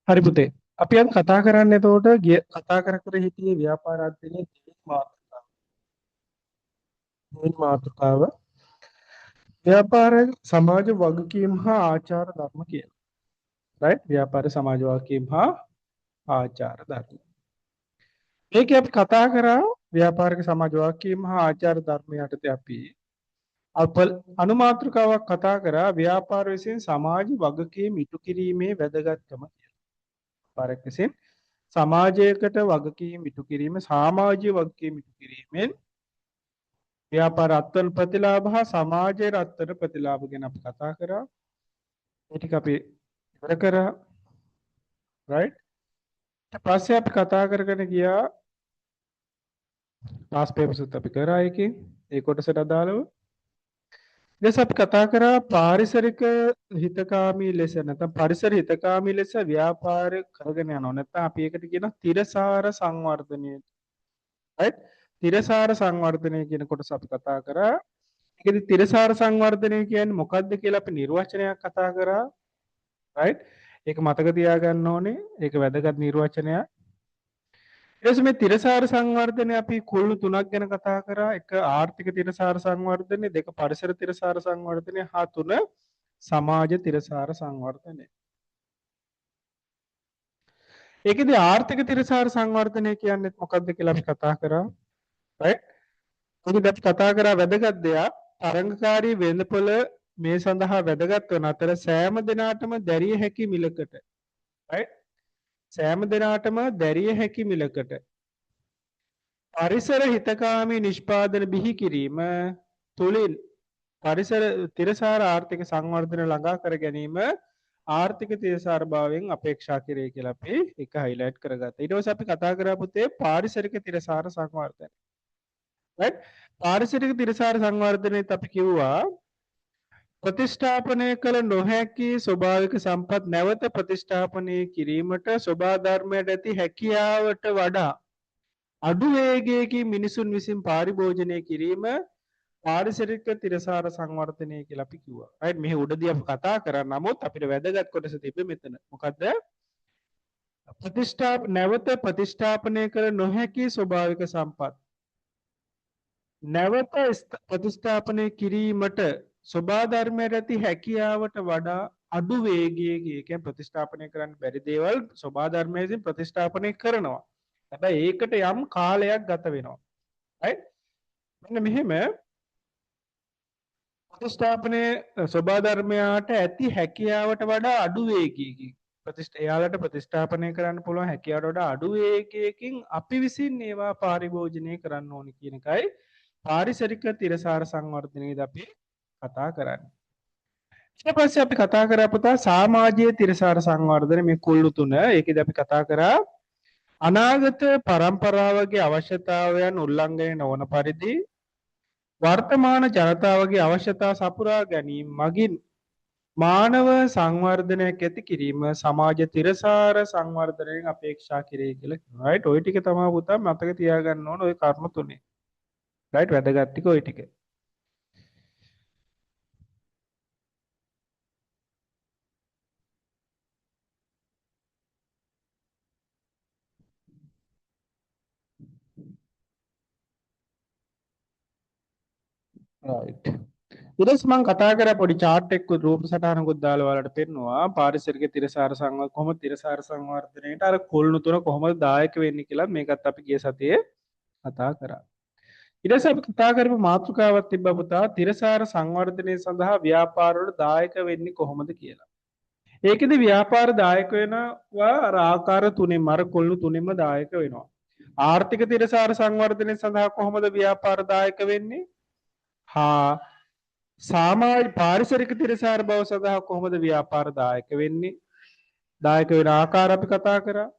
හරි පුතේ. අපි අද කතා කරන්නේ එතකොට කතා කර කර හිටියේ ව්‍යාපාර අධ්‍යයනයේ දෙවෙනි මාතෘකාව ව්‍යාපාර සමාජ වගකීම් හා ආචාර ධර්ම කියලා. රයිට්? ව්‍යාපාර සමාජ වගකීම් හා ආචාර ධර්ම. මේකේ අපි කතා කරා ව්‍යාපාරික සමාජ වගකීම් හා ආචාර ධර්ම යටතේ අපි අනුමාතෘකාවක් කතා කරා ව්‍යාපාර විසින් සමාජ වගකීම් ඉටු කිරීමේ වැදගත්කම කියලා. ව්‍යාපාරයක් විසින් සමාජයකට වගකීම් ඉටු කිරීම සමාජීය වගකීම් ඉටු කිරීමෙන් ව්‍යාපාර අත්වන ප්‍රතිලාභ හා සමාජයේ අත්වන ප්‍රතිලාභ ගැන අපි කතා කරා. මේ ටික අපි ඉවර කරා. රයිට්? ඊට පස්සේ අපි කතා කරගෙන ගියා පාස් පේපර්ස් උත් අපි කරා එකේ ඒ කොටසට අදාළව. ඊට අපි කතා කරා පාරිසරික හිතකාමී ලෙස නැත්නම් පරිසර හිතකාමී ලෙස ව්‍යාපාර කරගෙන යනවා. නැත්නම් අපි ඒකට කියන තිරසාර සංවර්ධනය. රයිට්? තිරසාර සංවර්ධනය කියන කොටස අපි කතා කරා. ඒකෙදි තිරසාර සංවර්ධනය කියන්නේ මොකක්ද කියලා අපි නිර්වචනයක් කතා කරා. රයිට්? ඒක මතක තියාගන්න ඕනේ. ඒක වැදගත් නිර්වචනයක්. ඊට පස්සේ මේ තිරසාර සංවර්ධනය අපි කුළු තුනක් ගැන කතා කරා. එක ආර්ථික තිරසාර සංවර්ධනය, දෙක පරිසර තිරසාර සංවර්ධනය, හා තුන සමාජ තිරසාර සංවර්ධනය. ඒකෙදි ආර්ථික තිරසාර සංවර්ධනය කියන්නේ මොකක්ද කියලා අපි කතා කරා. රයිට්? ඒකෙදි අපි කතා කරා වැදගත් දෙයක් තරංගකාරී වෙළඳපොළ මේ සඳහා වැදගත් වන අතර සෑම දිනාටම දැරිය හැකි මිලකට. රයිට්? සෑම දිනාටම දැරිය හැකි මිලකට පරිසර හිතකාමී නිෂ්පාදන බිහි කිරීම තුළින් පරිසර තිරසාර ආර්ථික සංවර්ධන ළඟා කර ගැනීම ආර්ථික තිරසාර භාවයෙන් අපේක්ෂා කරේ කියලා අපි එක හයිලයිට් කරගත්තා. ඊට පස්සේ අපි කතා කරා පුතේ පාරිසරික තිරසාර සංවර්ධනය. රයිට්? පාරිසරික තිරසාර සංවර්ධනයේත් අපි කිව්වා ප්‍රතිෂ්ඨාපනය කළ නොහැකි ස්වභාවික සම්පත් නැවත ප්‍රතිෂ්ඨාපනය කිරීමට ස්වභාව ධර්මයට ඇති හැකියාවට වඩා අඩු වේගයකින් මිනිසුන් විසින් පරිභෝජනය කිරීම පාරිසරික තිරසාර සංවර්ධනය කියලා අපි කිව්වා. රයිට්? මෙහි උඩදී අපි කතා කරා. නමුත් අපිට වැදගත් කොටස තිබ්බේ මෙතන. මොකද්ද? නැවත ප්‍රතිෂ්ඨාපනය කළ නොහැකි ස්වභාවික සම්පත් නැවත ප්‍රතිස්ථාපනය කිරීමට ස්වභාව ධර්මයට ඇති හැකියාවට වඩා අඩු වේගයකින් ඒ කියන්නේ ප්‍රතිස්ථාපනය කරන්න බැරි දේවල් ස්වභාව ධර්මයෙන් ප්‍රතිස්ථාපනය කරනවා. හැබැයි ඒකට යම් කාලයක් ගත වෙනවා. right? මෙන්න මෙහෙම ප්‍රතිස්ථාපනය ස්වභාව ධර්මයට ඇති හැකියාවට වඩා අඩු වේගයකින් එයාලට ප්‍රතිස්ථාපනය කරන්න පුළුවන් හැකියාවට වඩා අඩු වේගයකින් අපි විසින් ඒවා පරිභෝජනය කරන්න ඕනි කියන එකයි පාරිසරික තිරසාර සංවර්ධනයේදී අපි කතා කරන්නේ. ඊට පස්සේ අපි කතා කරා පුතා සමාජීය තිරසාර සංවර්ධන මේ කුළු තුන. ඒකෙදි අපි කතා කරා අනාගත පරම්පරාවගේ අවශ්‍යතාවයන් උල්ලංඝනය නොවන පරිදි වර්තමාන ජනතාවගේ අවශ්‍යතා සපුරා ගැනීම මගින් මානව සංවර්ධනයක් ඇති කිරීම සමාජ තිරසාර සංවර්ධනයෙන් අපේක්ෂා කෙරේ කියලා කියනවා. රයිට්? ওই ටික තමයි පුතා මතක තියාගන්න ඕන ওই කර්ම තුනේ. රයිට්? වැදගත් ටික ওই ටික. රයිට්. ඊට පස්සේ මම කතා කරා පොඩි chart එකක රූප සටහනකුත් දාලා ඔයාලට පෙන්නවා පාරිසරික තිරසාර කොහොමද තිරසාර සංවර්ධනයේට අර කුළුණු තුන කොහොමද දායක වෙන්නේ කියලා මේකත් අපි ගිය සතියේ කතා කරා. ඊට පස්සේ අපි කතා කරපු මාතෘකාවක් තිබ්බා පුතා තිරසාර සංවර්ධනය සඳහා ව්‍යාපාර වල දායක වෙන්නේ කොහොමද කියලා. ඒකෙදි ව්‍යාපාර දායක වෙනවා අර ආකාර තුනෙන්ම අර කුළුණු තුනෙන්ම දායක වෙනවා. ආර්ථික තිරසාර සංවර්ධනය සඳහා කොහොමද ව්‍යාපාර දායක වෙන්නේ? හා සාමාජ පාරිසරික තිරසාර බව සඳහා කොහොමද ව්‍යාපාර දායක වෙන්නේ? දායක වෙන ආකාර අපි කතා කරා.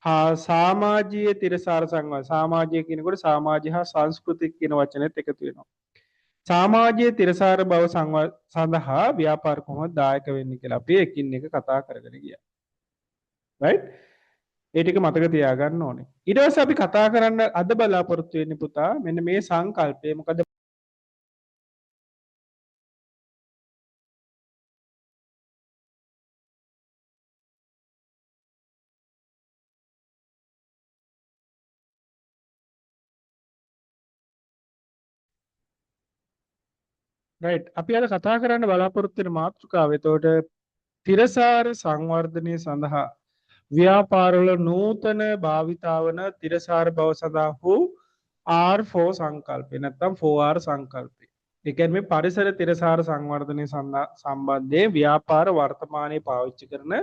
හා සමාජීය තිරසාර සංවර්ධන සමාජය කියනකොට සමාජය හා සංස්කෘතික කියන වචනේත් එකතු වෙනවා. සමාජීය තිරසාර බව සඳහා ව්‍යාපාර කොහොමද දායක වෙන්නේ කියලා අපි එකින් එක කතා කරගෙන ගියා. right? ඒ ටික මතක තියාගන්න ඕනේ. ඊට පස්සේ අපි කතා කරන්න අද බලාපොරොත්තු වෙන්නේ පුතා මෙන්න මේ සංකල්පය මොකද රයිට්. අපි අද කතා කරන්න බලාපොරොත්තු වෙන මාතෘකාව එතකොට තිරසාර සංවර්ධනය සඳහා ව්‍යාපාරවල නූතන භාවිතාවන තිරසාර බව සඳහා වූ R4 සංකල්පය නැත්නම් 4R සංකල්පය. ඒ කියන්නේ මේ පරිසර තිරසාර සංවර්ධනය සම්බන්ධයෙන් ව්‍යාපාර වර්තමානයේ පාවිච්චි කරන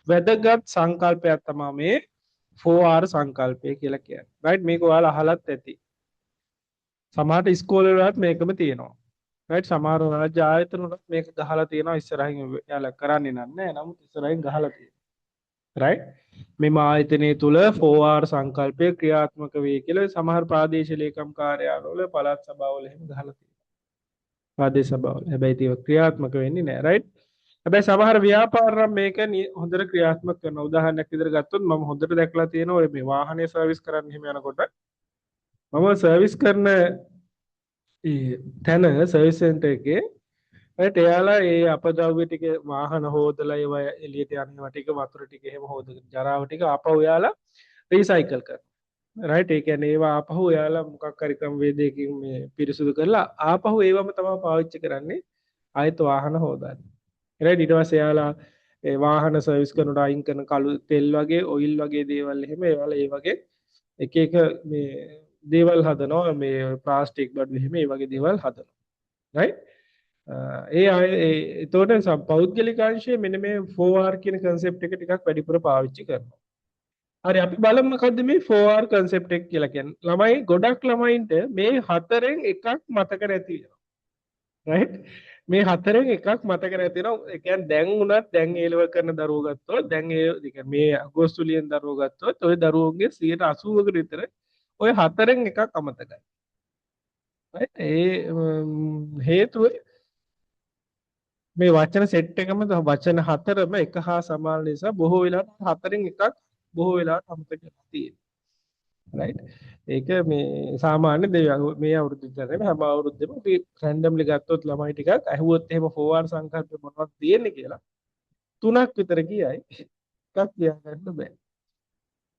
වැදගත් සංකල්පයක් තමයි මේ 4R සංකල්පය කියලා කියන්නේ. රයිට් මේක ඔයාලා අහලත් ඇති. සමහර ඉස්කෝලේ වලත් මේකම තියෙනවා. රයිට් සමහර රාජ්‍ය ආයතන වලත් මේක ගහලා තියෙනවා ඉස්සරහින් යාලා කරන්නේ නැහැ. නමුත් ඉස්සරහින් ගහලා තියෙනවා. රයිට් මෙම ආයතනය තුළ 4R සංකල්පය ක්‍රියාත්මක වේ කියලා සමහර ප්‍රාදේශීය ලේකම් කාර්යාලවල පළාත් සභාවල එහෙම ගහලා තියෙනවා. ප්‍රාදේශ සභාවල. හැබැයි ඒක ක්‍රියාත්මක වෙන්නේ නැහැ. රයිට් හැබැයි සමහර ව්‍යාපාර නම් මේක හොඳට ක්‍රියාත්මක කරනවා. උදාහරණයක් විදිහට ගත්තොත් මම හොඳට දැකලා තියෙනවා ඔය මේ වාහනේ සර්විස් කරන්න එහෙම යනකොට මම සර්විස් කරන තැන සර්විස් සෙන්ටර් එකේ රයිට් එයාලා ඒ අපද්‍රව්‍ය ටික වාහන හොදලා ඒවා එළියට යනවා ටික වතුර ටික එහෙම හොදගෙන ජරාව ටික ආපහු එයාලා රීසයිකල් කරනවා රයිට් ඒ කියන්නේ ඒවා ආපහු එයාලා මොකක් හරි ක්‍රමවේදයකින් මේ පිරිසුදු කරලා ආපහු ඒවම තමයි පාවිච්චි කරන්නේ ආයෙත් වාහන හොදන්න රයිට් ඊට පස්සේ එයාලා ඒ වාහන සර්විස් කරනකොට අයින් කරන කළු තෙල් වගේ ඔයිල් වගේ දේවල් එහෙම ඒවල ඒ වගේ එක එක මේ දේවල් හදනවා මේ ප්ලාස්ටික් බඩු එහෙම ඒ වගේ දේවල් හදනවා රයිට් ඒ අය එතකොට පෞද්ගලික අංශයේ මෙන්න මේ 4R කියන concept එක ටිකක් වැඩිපුර පාවිච්චි කරනවා. හරි අපි බලමු මොකද්ද මේ 4R concept එක කියලා කියන්නේ. ළමයි ගොඩක් ළමයින්ට මේ හතරෙන් එකක් මතක නැති වෙනවා. right? මේ හතරෙන් එකක් මතක නැති වෙනවා. ඒ කියන්නේ දැන් උනත් දැන් A level කරන දරුවෝ ගත්තොත් දැන් ඒ මේ අගෝස්තු ලියන දරුවෝ ගත්තොත් ওই දරුවෝගේ 80%කට විතර ওই හතරෙන් එකක් අමතකයි. right? ඒ හේතුව මේ වචන සෙට් එකම වචන හතරම එක හා සමාන නිසා බොහෝ වෙලාවට හතරෙන් එකක් බොහෝ වෙලාවට අමතක කරලා තියෙනවා. right? ඒක මේ සාමාන්‍ය මේ අවුරුදු විතරනේ හැම අවුරුද්දෙම අපි රැන්ඩම්ලි ගත්තොත් ළමයි ටිකක් ඇහුවොත් එහෙම 4R සංකල්ප මොනවද තියෙන්නේ කියලා තුනක් විතර කියයි. එකක් කියා ගන්න බෑ.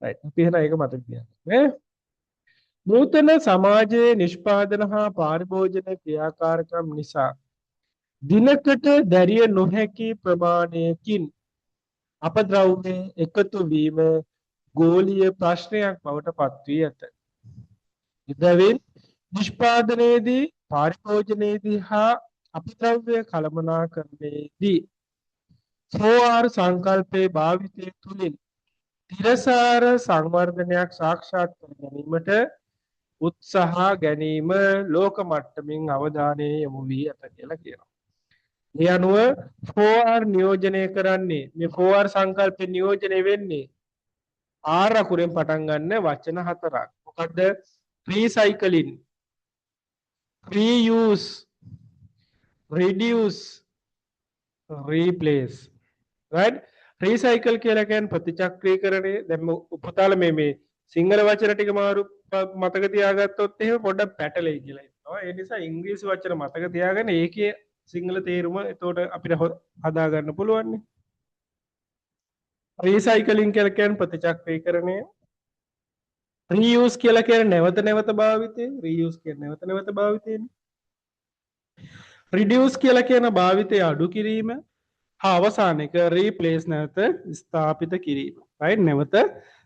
right? අපි එහෙනම් ඒක මතක තියාගන්න. නූතන සමාජයේ නිෂ්පාදන හා පාරිභෝජන ක්‍රියාකාරකම් නිසා දිනකට දැරිය නොහැකි ප්‍රමාණයකින් අපද්‍රව්‍ය එකතු වීම ගෝලීය ප්‍රශ්නයක් බවට පත්වී ඇත. ඉදවින් නිෂ්පාදනයේදී පාරිභෝජනයේදී හා අපද්‍රව්‍ය කළමනාකරණයේදී 4R සංකල්පයේ භාවිතය තුළින් තිරසාර සංවර්ධනයක් සාක්ෂාත් කර ගැනීමට උත්සාහ ගැනීම ලෝක මට්ටමින් අවධානය යොමු වී ඇත කියලා කියනවා. මේ අනුව 4R නියෝජනය කරන්නේ මේ 4R සංකල්ප නියෝජනය වෙන්නේ R අකුරෙන් පටන් ගන්න වචන හතරක්. මොකද්ද? Recycling, reuse, reduce, replace. right? Recycle කියලා කියන්නේ ප්‍රතිචක්‍රීකරණය. දැන් උපතාල මේ සිංහල වචන ටික මාරු මතක තියාගත්තොත් එහෙම පොඩ්ඩක් පැටලෙයි කියලා හිතනවා. ඒ නිසා ඉංග්‍රීසි වචන මතක තියාගෙන ඒකේ සිංහල තේරුම එතකොට අපිට හදා ගන්න පුළුවන් නේ. රීසයිකලින් කියලා කියන්නේ ප්‍රතිචක්‍රීකරණය. රීයුස් කියලා කියන්නේ නැවත නැවත භාවිතය. රීයුස් කියන්නේ නැවත නැවත භාවිතයනේ. රිඩියුස් කියලා කියන භාවිතය අඩු කිරීම. හා අවසාන එක රීප්ලේස් නැවත ස්ථාපිත කිරීම. right? නැවත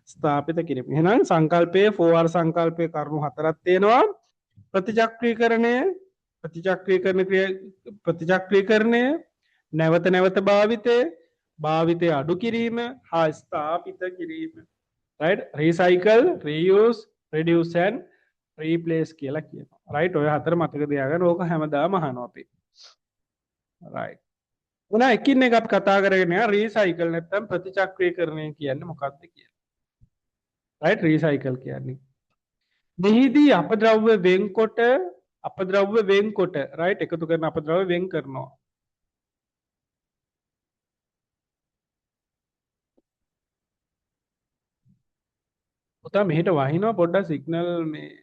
ස්ථාපිත කිරීම. එහෙනම් සංකල්පයේ 4R සංකල්පයේ කරුණු හතරක් තියෙනවා. ප්‍රතිචක්‍රීකරණය නැවත නැවත භාවිතය අඩු කිරීම හා ස්ථාපිත කිරීම. right? recycle, reuse, reduce and replace කියලා කියනවා. right? ඔය හතර මතක තියාගන්න. ඕක හැමදාම අහනවා අපි. right? උනා එකින් එක අපි කතා කරගෙන යනවා රීසයිකල් නැත්නම් ප්‍රතිචක්‍රීකරණය කියන්නේ මොකක්ද කියලා. right? රීසයිකල් කියන්නේ මෙහිදී අපද්‍රව්‍ය වෙන්කොට right? එකතු කරන අපද්‍රව්‍ය වෙන් කරනවා. පුතා මෙහෙට වහිනවා පොඩ්ඩක් සිග්නල් මේ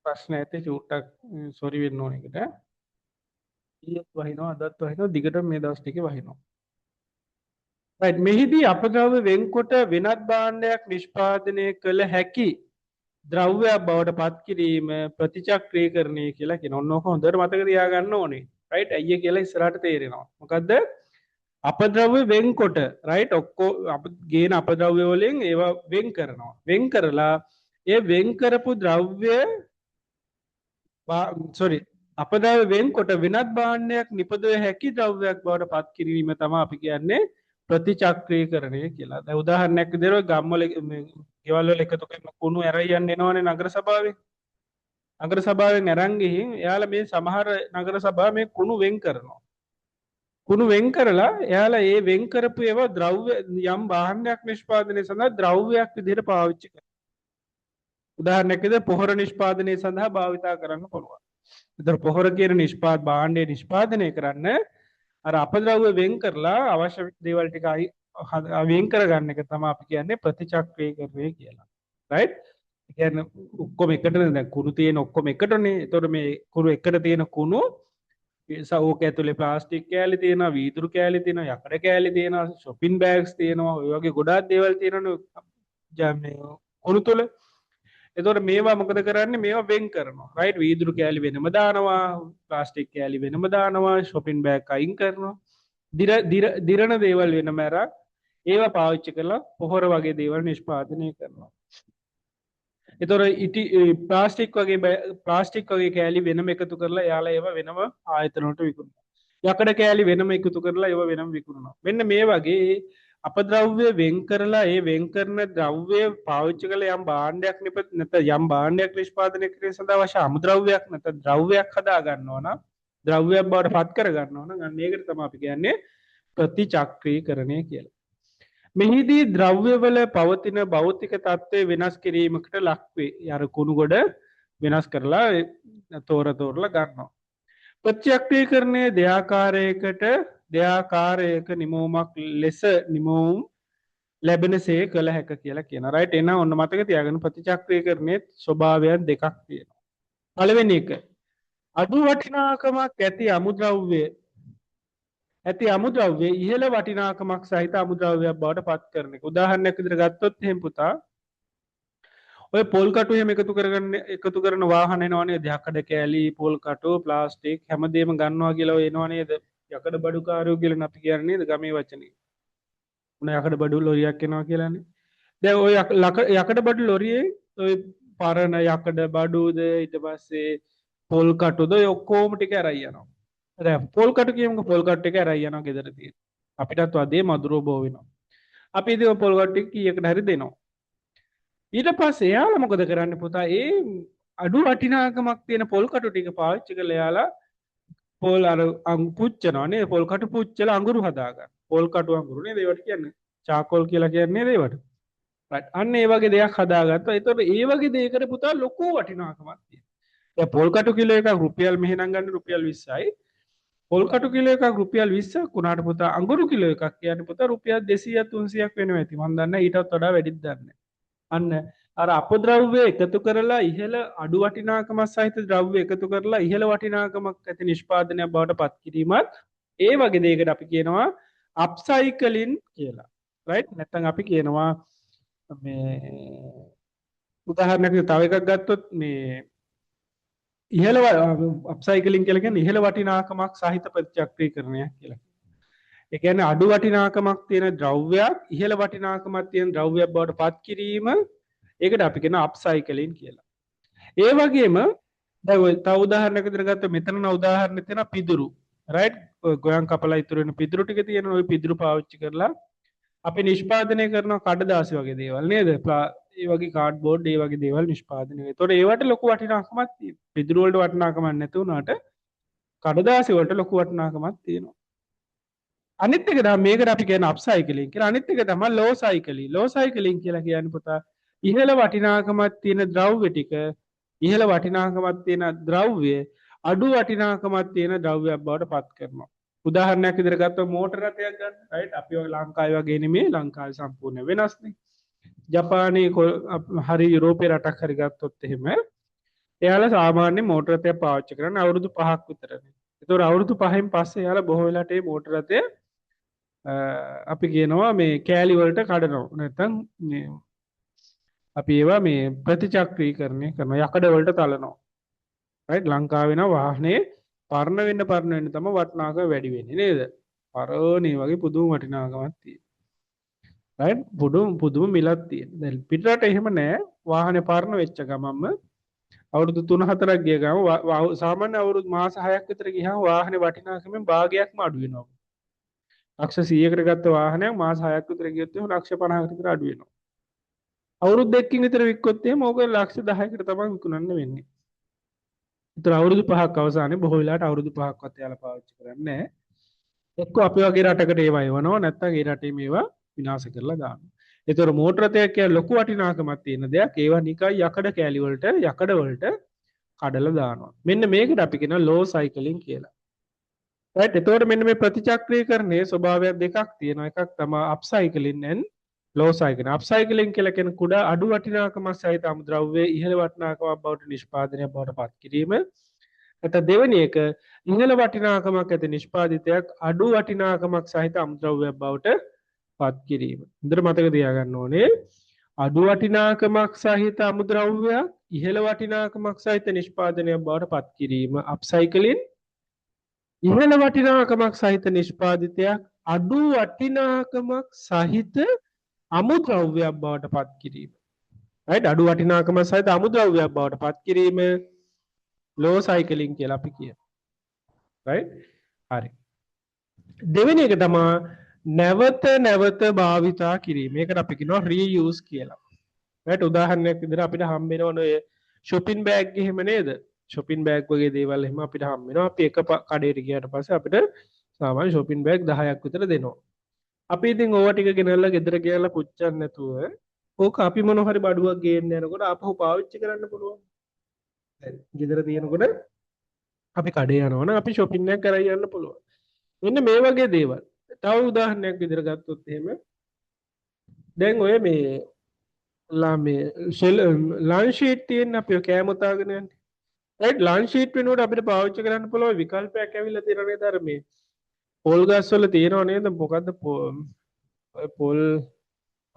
ප්‍රශ්න ඇති චූට්ටක් සෝරි වෙන්න ඕන එකට. ඊයේත් වහිනවා අදත් වහිනවා දිගටම මේ දවස් ටිකේ වහිනවා. right? මෙහිදී අපද්‍රව්‍ය වෙන්කොට වෙනත් භාණ්ඩයක් නිෂ්පාදනය කළ හැකි ද්‍රව්‍යයක් බවට පත් කිරීම ප්‍රතිචක්‍රීකරණය කියලා කියනවා. ඔන්න ඕක හොඳට මතක තියාගන්න ඕනේ. right අයියේ කියලා ඉස්සරහට තේරෙනවා මොකද්ද අපද්‍රව්‍ය වෙන්කොට right ඔක්කො ගේන අපද්‍රව්‍ය වලින් ඒවා වෙන් කරනවා වෙන් කරලා ඒ වෙන් කරපු ද්‍රව්‍ය sorry අපද්‍රව්‍ය වෙන්කොට වෙනත් භාණ්ඩයක් නිපදව හැකි ද්‍රව්‍යයක් බවට පත් කිරීම තමයි අපි කියන්නේ ප්‍රතිචක්‍රීකරණය කියලා. දැන් උදාහරණයක් විදිහට ගම්වල ගෙවල් වල එකතු කරන කුණු ඇරයන් එනවනේ නගර සභාවේ. නගර සභාවෙන් අරන් ගිහින් එයාලා මේ සමහර නගර සභා මේ කුණු වෙන් කරනවා. කුණු වෙන් කරලා එයාලා ඒ වෙන් කරපු ඒවා ද්‍රව්‍ය යම් භාණ්ඩයක් නිෂ්පාදනය සඳහා ද්‍රව්‍යයක් විදිහට පාවිච්චි කරනවා. උදාහරණයක් විදිහට පොහොර නිෂ්පාදනය සඳහා භාවිතා කරන්න පුළුවන්. ඒතර පොහොර කියන භාණ්ඩය නිෂ්පාදනය කරන්න අර අපද්‍රව්‍ය වෙන් කරලා අවශ්‍ය දේවල් ටික වෙන් කරගන්න එක තමයි අපි කියන්නේ ප්‍රතිචක්‍රීකරණය කියලා. right? ඒ කියන්නේ ඔක්කොම එකටනේ දැන් කුණු තියෙන ඔක්කොම එකටනේ. ඒතකොට මේ කුණු එකට තියෙන කුණු ඕක ඇතුලේ ප්ලාස්ටික් කෑලි තියෙනවා, වීදුරු කෑලි තියෙනවා, යකඩ කෑලි තියෙනවා, shopping bags තියෙනවා, ඔය වගේ ගොඩාක් දේවල් තියෙනවනේ මේ කුණු තුල. එතකොට මේවා මොකද කරන්නේ මේවා වෙන් කරනවා රයිට් වීදුරු කෑලි වෙනම දානවා ප්ලාස්ටික් කෑලි වෙනම දානවා shopping bag අයින් කරනවා දිරන දේවල් වෙනම අරන් ඒවා පාවිච්චි කරලා පොහොර වගේ දේවල් නිෂ්පාදනය කරනවා එතකොට ප්ලාස්ටික් වගේ කෑලි වෙනම එකතු කරලා එයාලා ඒවා වෙනම ආයතන වලට විකුණනවා යකඩ කෑලි වෙනම එකතු කරලා ඒවා වෙනම විකුණනවා මෙන්න මේ වගේ අපද්‍රව්‍ය වෙන් කරලා ඒ වෙන් කරන ද්‍රව්‍ය පාවිච්චි කළ යම් භාණ්ඩයක් නැත්නම් යම් භාණ්ඩයක් නිෂ්පාදනය කිරීම සඳහා අවශ්‍ය අමුද්‍රව්‍යයක් නැත්නම් ද්‍රව්‍යයක් හදා ගන්නවා නම් ද්‍රව්‍යයක් බවට පත් කර ගන්නවා නම් අන්න ඒකට තමයි අපි කියන්නේ ප්‍රතිචක්‍රීකරණය කියලා. මෙහිදී ද්‍රව්‍යවල පවතින භෞතික තත්ත්වය වෙනස් කිරීමකට ලක් වේ. අර කුණු ගොඩ වෙනස් කරලා තෝරලා ගන්නවා. ප්‍රතිචක්‍රීකරණයේ දෙආකාරයක නිමවුමක් ලෙස නිමවුම් ලැබෙනසේ කළ හැක කියලා කියනවා. රයිට් එහෙනම් ඔන්න මතක තියාගන්න ප්‍රතිචක්‍රීකරණයේ ස්වභාවයන් දෙකක් තියෙනවා. පළවෙනි එක අඩු වටිනාකමක් ඇති අමුද්‍රව්‍ය ඉහළ වටිනාකමක් සහිත අමුද්‍රව්‍යයක් බවට පත් කරන එක. උදාහරණයක් විදිහට ගත්තොත් එහෙම පුතා ඔය පොල් කටු එහෙම එකතු කරන වාහන එනවා නේද? යකඩ කෑලි, පොල් කටු, ප්ලාස්ටික් හැමදේම ගන්නවා කියලා ඔය එනවා නේද? යකඩ බඩුකාරයෝ කියලා අපි කියන්නේ නේද ගමේ වචනේ. උන යකඩ බඩු ලොරියක් එනවා කියලානේ. දැන් ඔය යකඩ බඩු ලොරියේ ඔය පරණ යකඩ බඩුද ඊට පස්සේ පොල් කටුද ඔය ඔක්කොම ටික අරයි යනවා. දැන් පොල් කටු කියමුකෝ පොල් කටු ටික අරයි යනවා ගෙදර තියෙන. අපිටත් වදේ මధుරෝ බෝ වෙනවා. අපි ඉතින් පොල් කටු ටික කීයකට හරි දෙනවා. ඊට පස්සේ එයාලා මොකද කරන්නේ පුතා ඒ අඩු වටිනාකමක් තියෙන පොල් කටු ටික පාවිච්චි කරලා එයාලා පොල් අර පුච්චනවා නේ පොල් කටු පුච්චලා අඟුරු හදාගන්න. පොල් කටු අඟුරු නේද ඒවට කියන්නේ. චාකෝල් කියලා කියන්නේ ඒවට. රයිට්. අන්න ඒ වගේ දෙයක් හදාගත්තා. ඒතකොට ඒ වගේ දෙයකට පුතා ලොකු වටිනාකමක් තියෙනවා. දැන් පොල් කටු කිලෝ එකක් රුපියල් මෙහෙනම් ගන්න රුපියල් 20යි. පොල් කටු කිලෝ එකක් රුපියල් 20ක් උනාට පුතා අඟුරු කිලෝ එකක් කියන්නේ පුතා රුපියල් 200ක් 300ක් වෙනවා ඇති. මම දන්නේ ඊටත් වඩා වැඩිද දන්නේ. අන්න අර අපද්‍රව්‍ය එකතු කරලා ඉහළ අඩු වටිනාකමක් සහිත ද්‍රව්‍ය එකතු කරලා ඉහළ වටිනාකමක් ඇති නිෂ්පාදනයක් බවට පත් කිරීමත් ඒ වගේ දෙයකට අපි කියනවා අප්සයිකලින් කියලා. රයිට්? නැත්නම් අපි කියනවා මේ උදාහරණයක් තව එකක් ගත්තොත් මේ ඉහළ අප්සයිකලින් කියලා කියන්නේ ඉහළ වටිනාකමක් සහිත ප්‍රතිචක්‍රීකරණයක් කියලා. ඒ කියන්නේ අඩු වටිනාකමක් තියෙන ද්‍රව්‍යයක් ඉහළ වටිනාකමක් තියෙන ද්‍රව්‍යයක් බවට පත් කිරීම ඒකට අපි කියන අප්සයිකලින් කියලා. ඒ වගේම දැන් ඔය තව උදාහරණයක් විදිහට ගත්තොත් මෙතන උදාහරණයක් තියෙනවා පිදුරු. රයිට්? ගොයන් කපලා ඉතුරු වෙන පිදුරු ටික තියෙන ওই පිදුරු පාවිච්චි කරලා අපි නිෂ්පාදනය කරන කඩදාසි වගේ දේවල් නේද? ඒ වගේ කාඩ්බෝඩ් ඒ වගේ දේවල් නිෂ්පාදනය වෙනවා. ඒතකොට ඒවට ලොකු වටිනාකමක් තියෙනවා. පිදුරු වලට වටිනාකමක් නැති වුණාට කඩදාසි වලට ලොකු වටිනාකමක් තියෙනවා. අනිත් එක තමයි මේකට අපි කියන අප්සයිකලින් කියලා. අනිත් එක තමයි ලෝ සයිකලින්. ලෝ සයිකලින් කියලා කියන්නේ පුතා ඉහළ වටිනාකමක් තියෙන ද්‍රව්‍ය ටික ඉහළ වටිනාකමක් තියෙන ද්‍රව්‍ය අඩු වටිනාකමක් තියෙන ද්‍රව්‍යයක් බවට පත් කරනවා. උදාහරණයක් විදිහට ගත්තොත් මෝටර රථයක් ගන්න. රයිට්? අපි ඔය ලංකාවේ වගේ නෙමෙයි. ලංකාවේ සම්පූර්ණ වෙනස්නේ. ජපානයේ හරි යුරෝපේ රටක් හරි ගත්තොත් එහෙම එයාලා සාමාන්‍ය මෝටර රථයක් පාවිච්චි කරන්නේ අවුරුදු 5ක් විතරනේ. ඒතකොට අවුරුදු 5න් පස්සේ එයාලා බොහෝ වෙලාවට මේ මෝටර රථය අපි කියනවා මේ කෑලි වලට කඩනවා. නැත්නම් මේ අපි ඒවා මේ ප්‍රතිචක්‍රීකරණය කරනවා. යකඩ වලට තලනවා. රයිට්? ලංකාවේ නම් වාහනේ පරණ වෙන්න තමයි වටිනාකම වැඩි වෙන්නේ නේද? පරණේ වගේ පුදුම වටිනාකමක් තියෙනවා. රයිට් පුදුම මිලක් තියෙනවා. දැන් පිටරට එහෙම නෑ. වාහනේ පරණ වෙච්ච ගමන්ම අවුරුදු 3-4ක් ගිය ගමන් සාමාන්‍ය අවුරුදු මාස 6ක් විතර ගියාම වාහනේ වටිනාකමෙන් භාගයක්ම අඩු වෙනවා. ලක්ෂ 100කට ගත්ත වාහනයක් මාස 6ක් විතර ගියොත් එහෙම ලක්ෂ 50කට විතර අඩු වෙනවා. අවුරුදු දෙකකින් විතර වික්කොත් එහෙම ඕක ලක්ෂ 10කට තමයි විකුණන්න වෙන්නේ. ඒතර අවුරුදු 5ක් අවසානයේ බොහෝ වෙලාවට අවුරුදු 5ක්වත් යාලා පාවිච්චි කරන්නේ නැහැ. එක්ක අපි වගේ රටකට ඒවා එවනවා නැත්නම් ඒ රටේ මේවා විනාශ කරලා දානවා. ඒතර මෝටර රථයක් කියන්නේ ලොකු වටිනාකමක් තියෙන දෙයක්. ඒවා නිකන් යකඩ කෑලි වලට යකඩ වලට කඩලා දානවා. මෙන්න මේකට අපි කියනවා ලෝ සයිකලින් කියලා. රයිට්. එතකොට මෙන්න මේ ප්‍රතිචක්‍රීකරණයේ ස්වභාවයක් දෙකක් තියෙනවා. එකක් තමයි අප්සයිකලින් and ලෝ සයිකලින්. අප්සයිකලින් කියලා කියන කුඩා අඩු වටිනාකමක් සහිත අමුද්‍රව්‍ය ඉහළ වටිනාකමක් බවට නිෂ්පාදනය බවට පත් කිරීම. නැත්නම් දෙවෙනි එක ඉහළ වටිනාකමක් ඇති නිෂ්පාදිතයක් අඩු වටිනාකමක් සහිත අමුද්‍රව්‍යයක් බවට පත් කිරීම. හොඳට මතක තියාගන්න ඕනේ. අඩු වටිනාකමක් සහිත අමුද්‍රව්‍යයක් ඉහළ වටිනාකමක් සහිත නිෂ්පාදනයක් බවට පත් කිරීම අප්සයිකලින්. ඉහළ වටිනාකමක් සහිත නිෂ්පාදිතයක් අඩු වටිනාකමක් සහිත අමුද්‍රව්‍යයක් බවට පත් කිරීම. right අඩු වටිනාකමක් සහිත අමුද්‍රව්‍යයක් බවට පත් කිරීම ලෝ සයිකලින් කියලා අපි කියනවා. right හරි. දෙවෙනි එක තමයි නැවත භාවිතා කිරීම. මේකට අපි කියනවා reuse කියලා. right උදාහරණයක් විදිහට අපිට හම්බ වෙනවනේ ඔය shopping bag එහෙම නේද? shopping bag වගේ දේවල් එහෙම අපිට හම්බ වෙනවා. අපි එක කඩේට ගියාට පස්සේ අපිට සාමාන්‍ය shopping bag 10ක් විතර දෙනවා. අපි ඉතින් ඕවා ටික ගෙනල්ලා ගෙදර ගියලා පුච්චන්න නැතුව ඕක අපි මොන හරි බඩුවක් ගේන්න යනකොට ආපහු පාවිච්චි කරන්න පුළුවන්. දැන් ගෙදර තියෙනකොට අපි කඩේ යනවනම් අපි shopping එකක් කරලා යන්න පුළුවන්. මෙන්න මේ වගේ දේවල්. තව උදාහරණයක් විදිහට ගත්තොත් එහෙම දැන් ඔය මේ ලන්ච් ෂීට් තියෙන අපි කෑම උතාගෙන යන්නේ. right ලන්ච් ෂීට් වෙනුවට අපිට පාවිච්චි කරන්න පුළුවන් විකල්පයක් ඇවිල්ලා තියෙනවා නේද? අර මේ පොල් ගස් වල තියෙනව නේද? මොකද්ද පොල්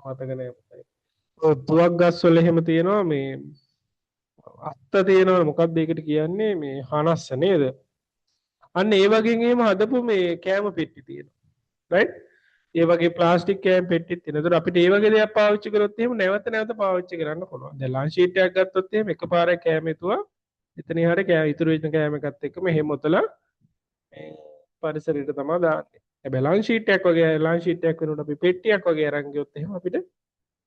මතක නැහැ. ඔය තුවක් ගස් වල එහෙම තියෙනවා මේ අත්ත තියෙනවා මොකක්ද ඒකට කියන්නේ මේ හනස්ස නේද? අන්න ඒ වගේ එහෙම හදපු මේ කෑම පෙට්ටි තියෙනවා. right ඒ වගේ ප්ලාස්ටික් කෑම පෙට්ටිත් තියෙනවා. ඒතර අපිට ඒ වගේ දේවල් පාවිච්චි කරොත් එහෙම නැවත පාවිච්චි කරන්න පුළුවන්. දැන් ලන්ච් ෂීට් එකක් ගත්තොත් එහෙම එකපාරක් කෑම එතුවා එතන ඉහට ඉතුරු වෙන කෑම එකත් එක්කම එහෙම ඔතලා මේ පරිසරයට තමයි දාන්නේ. හැබැයි ලන්ච් ෂීට් එකක් වගේ ලන්ච් ෂීට් එකක් වෙනකොට අපි පෙට්ටියක් වගේ අරන් ගියොත් එහෙම අපිට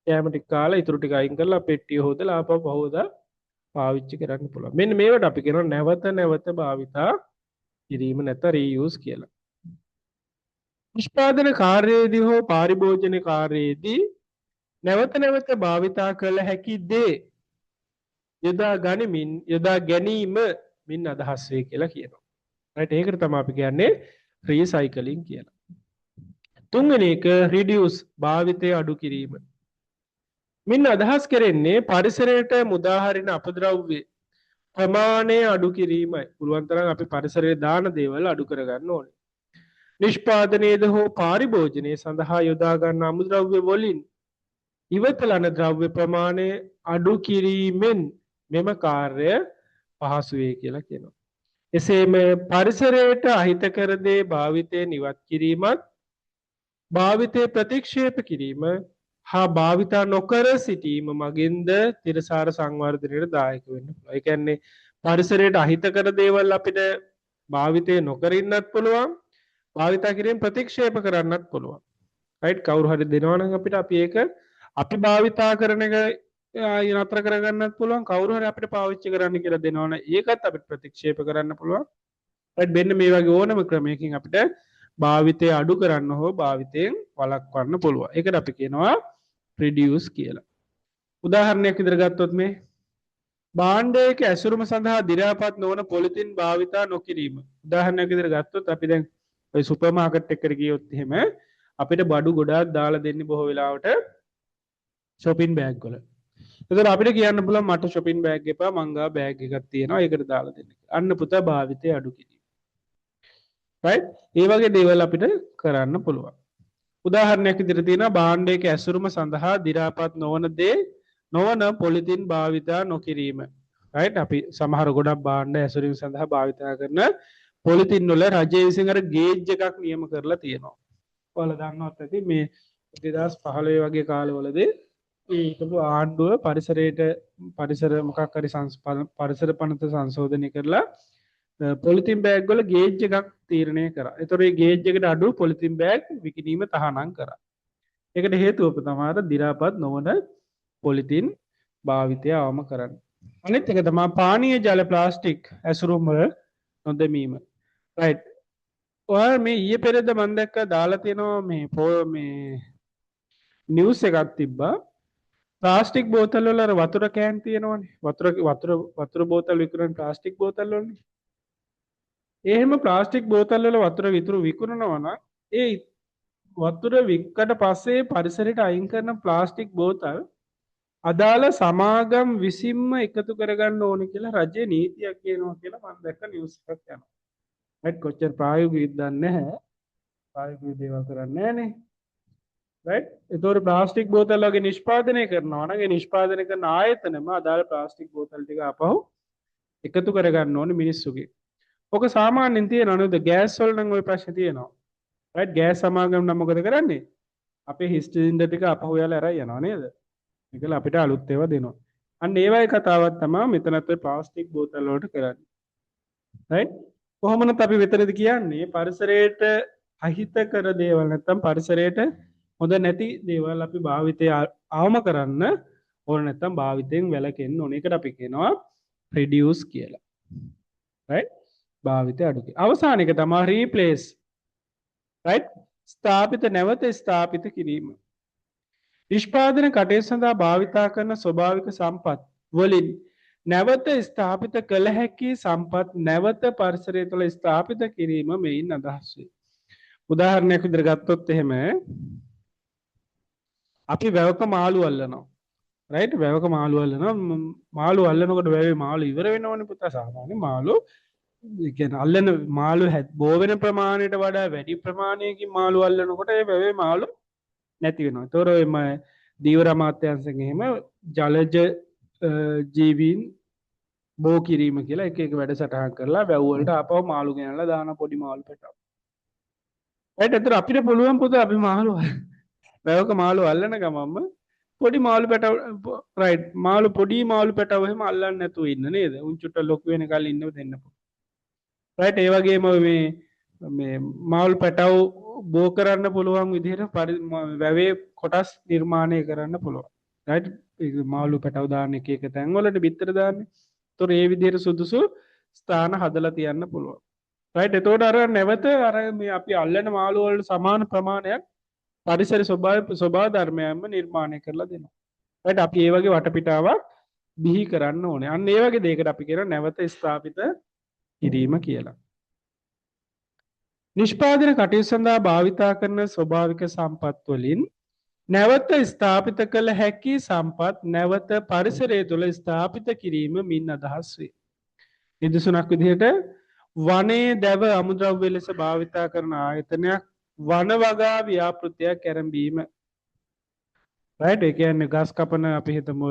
කෑම ටික කාලා ඉතුරු ටික අයින් කරලා පෙට්ටිය හොදලා ආපහු පහවදා පාවිච්චි කරන්න පුළුවන්. මෙන්න මේවට අපි කියනවා නැවත භාවිතා කිරීම නැත්නම් reuse කියලා. නිෂ්පාදන කාර්යයේදී හෝ පාරිභෝජන කාර්යයේදී නැවත භාවිතා කළ හැකි දේ යොදා ගැනීම මින් අදහස් වේ කියලා කියනවා. right ඒකට තමයි අපි කියන්නේ රීසයිකලින් කියලා. තුන්වෙනි එක reduce භාවිතය අඩු කිරීම. මින් අදහස් කරන්නේ පරිසරයට මුදා හරින අපද්‍රව්‍ය ප්‍රමාණය අඩු කිරීමයි. පුළුවන් තරම් අපි පරිසරයේ දාන දේවල් අඩු කරගන්න ඕනේ. නිෂ්පාදනයේද හෝ පාරිභෝජනයේ සඳහා යොදා ගන්න අමුද්‍රව්‍ය වලින් ඉවත ලන ද්‍රව්‍ය ප්‍රමාණය අඩු කිරීමෙන් මෙම කාර්ය පහසු වේ කියලා කියනවා. එසේම පරිසරයට අහිතකර දේ භාවිතයෙන් ඉවත් කිරීමත් භාවිතය ප්‍රතික්ෂේප කිරීම හා භාවිතා නොකර සිටීම මගින්ද තිරසාර සංවර්ධනයට දායක වෙන්න පුළුවන්. ඒ කියන්නේ පරිසරයට අහිතකර දේවල් අපිට භාවිතය නොකර ඉන්නත් පුළුවන්. භාවිතා කිරීම ප්‍රතික්ෂේප කරන්නත් පුළුවන්. right කවුරු හරි දෙනවා නම් අපිට අපි ඒක අපි භාවිතා කරන එක නතර කරගන්නත් පුළුවන්. කවුරු හරි අපිට පාවිච්චි කරන්න කියලා දෙනවා නම් ඒකත් අපිට ප්‍රතික්ෂේප කරන්න පුළුවන්. right මෙන්න මේ වගේ ඕනම ක්‍රමයකින් අපිට භාවිතය අඩු කරන්න හෝ භාවිතයෙන් වළක්වන්න පුළුවන්. ඒකට අපි කියනවා reduce කියලා. උදාහරණයක් විදිහට ගත්තොත් මේ භාණ්ඩයක ඇසුරුම සඳහා දි รา පත් නොවන පොලිතින් භාවිතා නොකිරීම. උදාහරණයක් විදිහට ගත්තොත් අපි දැන් ඔය සුපර් මාකට් එකකට ගියොත් එහෙම අපිට බඩු ගොඩාක් දාලා දෙන්නේ බොහෝ වෙලාවට shopping bag වල. ඒතර අපිට කියන්න පුළුවන් මට shopping bag එපා මං ගා bag එකක් තියෙනවා ඒකට දාලා දෙන්න. අන්න පුතා භාවිතය අඩු කිරීම. right ඒ වගේ දේවල් අපිට කරන්න පුළුවන්. උදාහරණයක් විදිහට තියෙනවා භාණ්ඩයක ඇසුරුම සඳහා දි รา පත් නොවන දේ නොවන පොලිතින් භාවිතා නොකිරීම. right අපි සමහර ගොඩක් භාණ්ඩ ඇසුරීම සඳහා භාවිතා කරන පොලිතින් වල රජය විසින් අර ගේජ් එකක් නියම කරලා තියෙනවා. ඔයාලා දන්නවත් ඇති මේ 2015 වගේ කාලවලදී ඒ හිටපු ආණ්ඩුව පරිසරයට පරිසර මොකක් හරි පරිසර පනත සංශෝධනය කරලා පොලිතින් බෑග් වල ගේජ් එකක් තීරණය කරා. ඒතකොට මේ ගේජ් එකට අඩු පොලිතින් බෑග් විකිණීම තහනම් කරා. ඒකට හේතුව තමයි අර දි รา පත් නොවන පොලිතින් භාවිතය අවම කරන්න. අනිත් එක තමයි පානීය ජල ප්ලාස්ටික් ඇසුරුම් වල නොදැමීම. රයිට්. ඔයාලා මේ ඊයේ පෙරේද මම දැක්කා දාලා තියෙනවා මේ නිවුස් එකක් තිබ්බා. ප්ලාස්ටික් බෝතල් වල අර වතුර කෑන් තියෙනවනේ. වතුර බෝතල් විකුණන ප්ලාස්ටික් බෝතල් වලනේ. එහෙම ප්ලාස්ටික් බෝතල් වල වතුර විකුණනවා නම් ඒ වතුර වික්කට පස්සේ පරිසරයට අයින් කරන ප්ලාස්ටික් බෝතල් අදාළ සමාගම් විසින්ම එකතු කරගන්න ඕනේ කියලා රජයේ නීතියක් කියනවා කියලා මම දැක්ක නිවුස් එකක් යනවා. රයිට් කොච්චර ප්‍රායෝගිකද දන්නේ නැහැ. ප්‍රායෝගික දේවල් කරන්නේ නැහනේ. රයිට්. ඒතකොට ප්ලාස්ටික් බෝතල් වගේ නිෂ්පාදනය කරනවා නම් ඒ නිෂ්පාදනය කරන ආයතනම අදාළ ප්ලාස්ටික් බෝතල් ටික ආපහු එකතු කරගන්න ඕනේ මිනිස්සුගේ. ඔක සාමාන්‍යයෙන් තියෙනවා නේද? ගෑස් වල නම් ওই ප්‍රශ්නේ තියෙනවා. රයිට් ගෑස් සමාගම් නම් මොකද කරන්නේ? අපේ හිස්ටින්ඩර් ටික අපහු යාලා අරයි යනවා නේද? ඒකල අපිට අලුත් ඒවා දෙනවා. අන්න ඒ වගේ කතාවක් තමයි මෙතනත් ඔය ප්ලාස්ටික් බෝතල් වලට කරන්නේ. රයිට්? කොහොමනත් අපි මෙතනදී කියන්නේ පරිසරයට අහිතකර දේවල් නැත්තම් පරිසරයට හොඳ නැති දේවල් අපි භාවිතය අවම කරන්න ඕන නැත්තම් භාවිතයෙන් වැළකෙන්න ඕන. ඒකට අපි කියනවා reduce කියලා. right භාවිතය අඩු කිරීම. අවසාන එක තමයි replace. right ස්ථාපිත නැවත ස්ථාපිත කිරීම. නිෂ්පාදන කටයුතු සඳහා භාවිතා කරන ස්වභාවික සම්පත් වලින් නැවත ස්ථාපිත කළ හැකි සම්පත් නැවත පරිසරය තුළ ස්ථාපිත කිරීම මෙයින් අදහස් වේ. උදාහරණයක් විදිහට ගත්තොත් එහෙම අපි වැවක මාළු අල්ලනවා. රයිට් වැවක මාළු අල්ලනවා. මාළු අල්ලනකොට වැවේ මාළු ඉවර වෙනවනේ පුතා. සාමාන්‍ය මාළු ඒ කියන්නේ අල්ලන මාළු බෝ වෙන ප්‍රමාණයට වඩා වැඩි ප්‍රමාණයකින් මාළු අල්ලනකොට ඒ වැවේ මාළු නැති වෙනවා. ඒතොර ඔය දීවර අමාත්‍යාංශයෙන් එහෙම ජලජ ජීවීන් බෝ කිරීම කියලා එක එක වැඩසටහන් කරලා වැව් වලට ආපහු මාළු ගෙනල්ලා දාන පොඩි මාළු පැටව. රයිට් ඒතර අපිට පුළුවන් පුතා අපි මාළු වැවක මාළු අල්ලන ගමන්ම පොඩි මාළු පැටව රයිට් මාළු පොඩි මාළු පැටව එහෙම අල්ලන්නේ නැතුව ඉන්න නේද? උන් චුට්ට ලොකු වෙනකල් ඉන්නව දෙන්න පුළුවන්. රයිට් ඒ වගේම මේ මාළු පැටව බෝ කරන්න පුළුවන් විදිහට වැවේ කොටස් නිර්මාණය කරන්න පුළුවන්. රයිට් මාළු පැටව දාන්න එක එක තැන් වලට බිත්තර දාන්නේ. ඒතොර ඒ විදිහට සුදුසු ස්ථාන හදලා තියන්න පුළුවන්. රයිට් එතකොට අර නැවත අර මේ අපි අල්ලන මාළු වලට සමාන ප්‍රමාණයක් පරිසර ස්වභාව ධර්මයන්ම නිර්මාණය කරලා දෙනවා. රයිට් අපි ඒ වගේ වටපිටාවක් බිහි කරන්න ඕනේ. අන්න ඒ වගේ දෙයකට අපි කියන නැවත ස්ථාපිත කිරීම කියලා. නිෂ්පාදන කටයුතු සඳහා භාවිතා කරන ස්වභාවික සම්පත් වලින් නැවත ස්ථාපිත කළ හැකි සම්පත් නැවත පරිසරය තුළ ස්ථාපිත කිරීම මින් අදහස් වේ. නිදසුනක් විදිහට වනයේ දැව අමුද්‍රව්‍ය ලෙස භාවිතා කරන ආයතනයක් වන වගා ව්‍යාපෘතියක් ඇරඹීම. රයිට් ඒ කියන්නේ ගස් කපන අපි හිතමු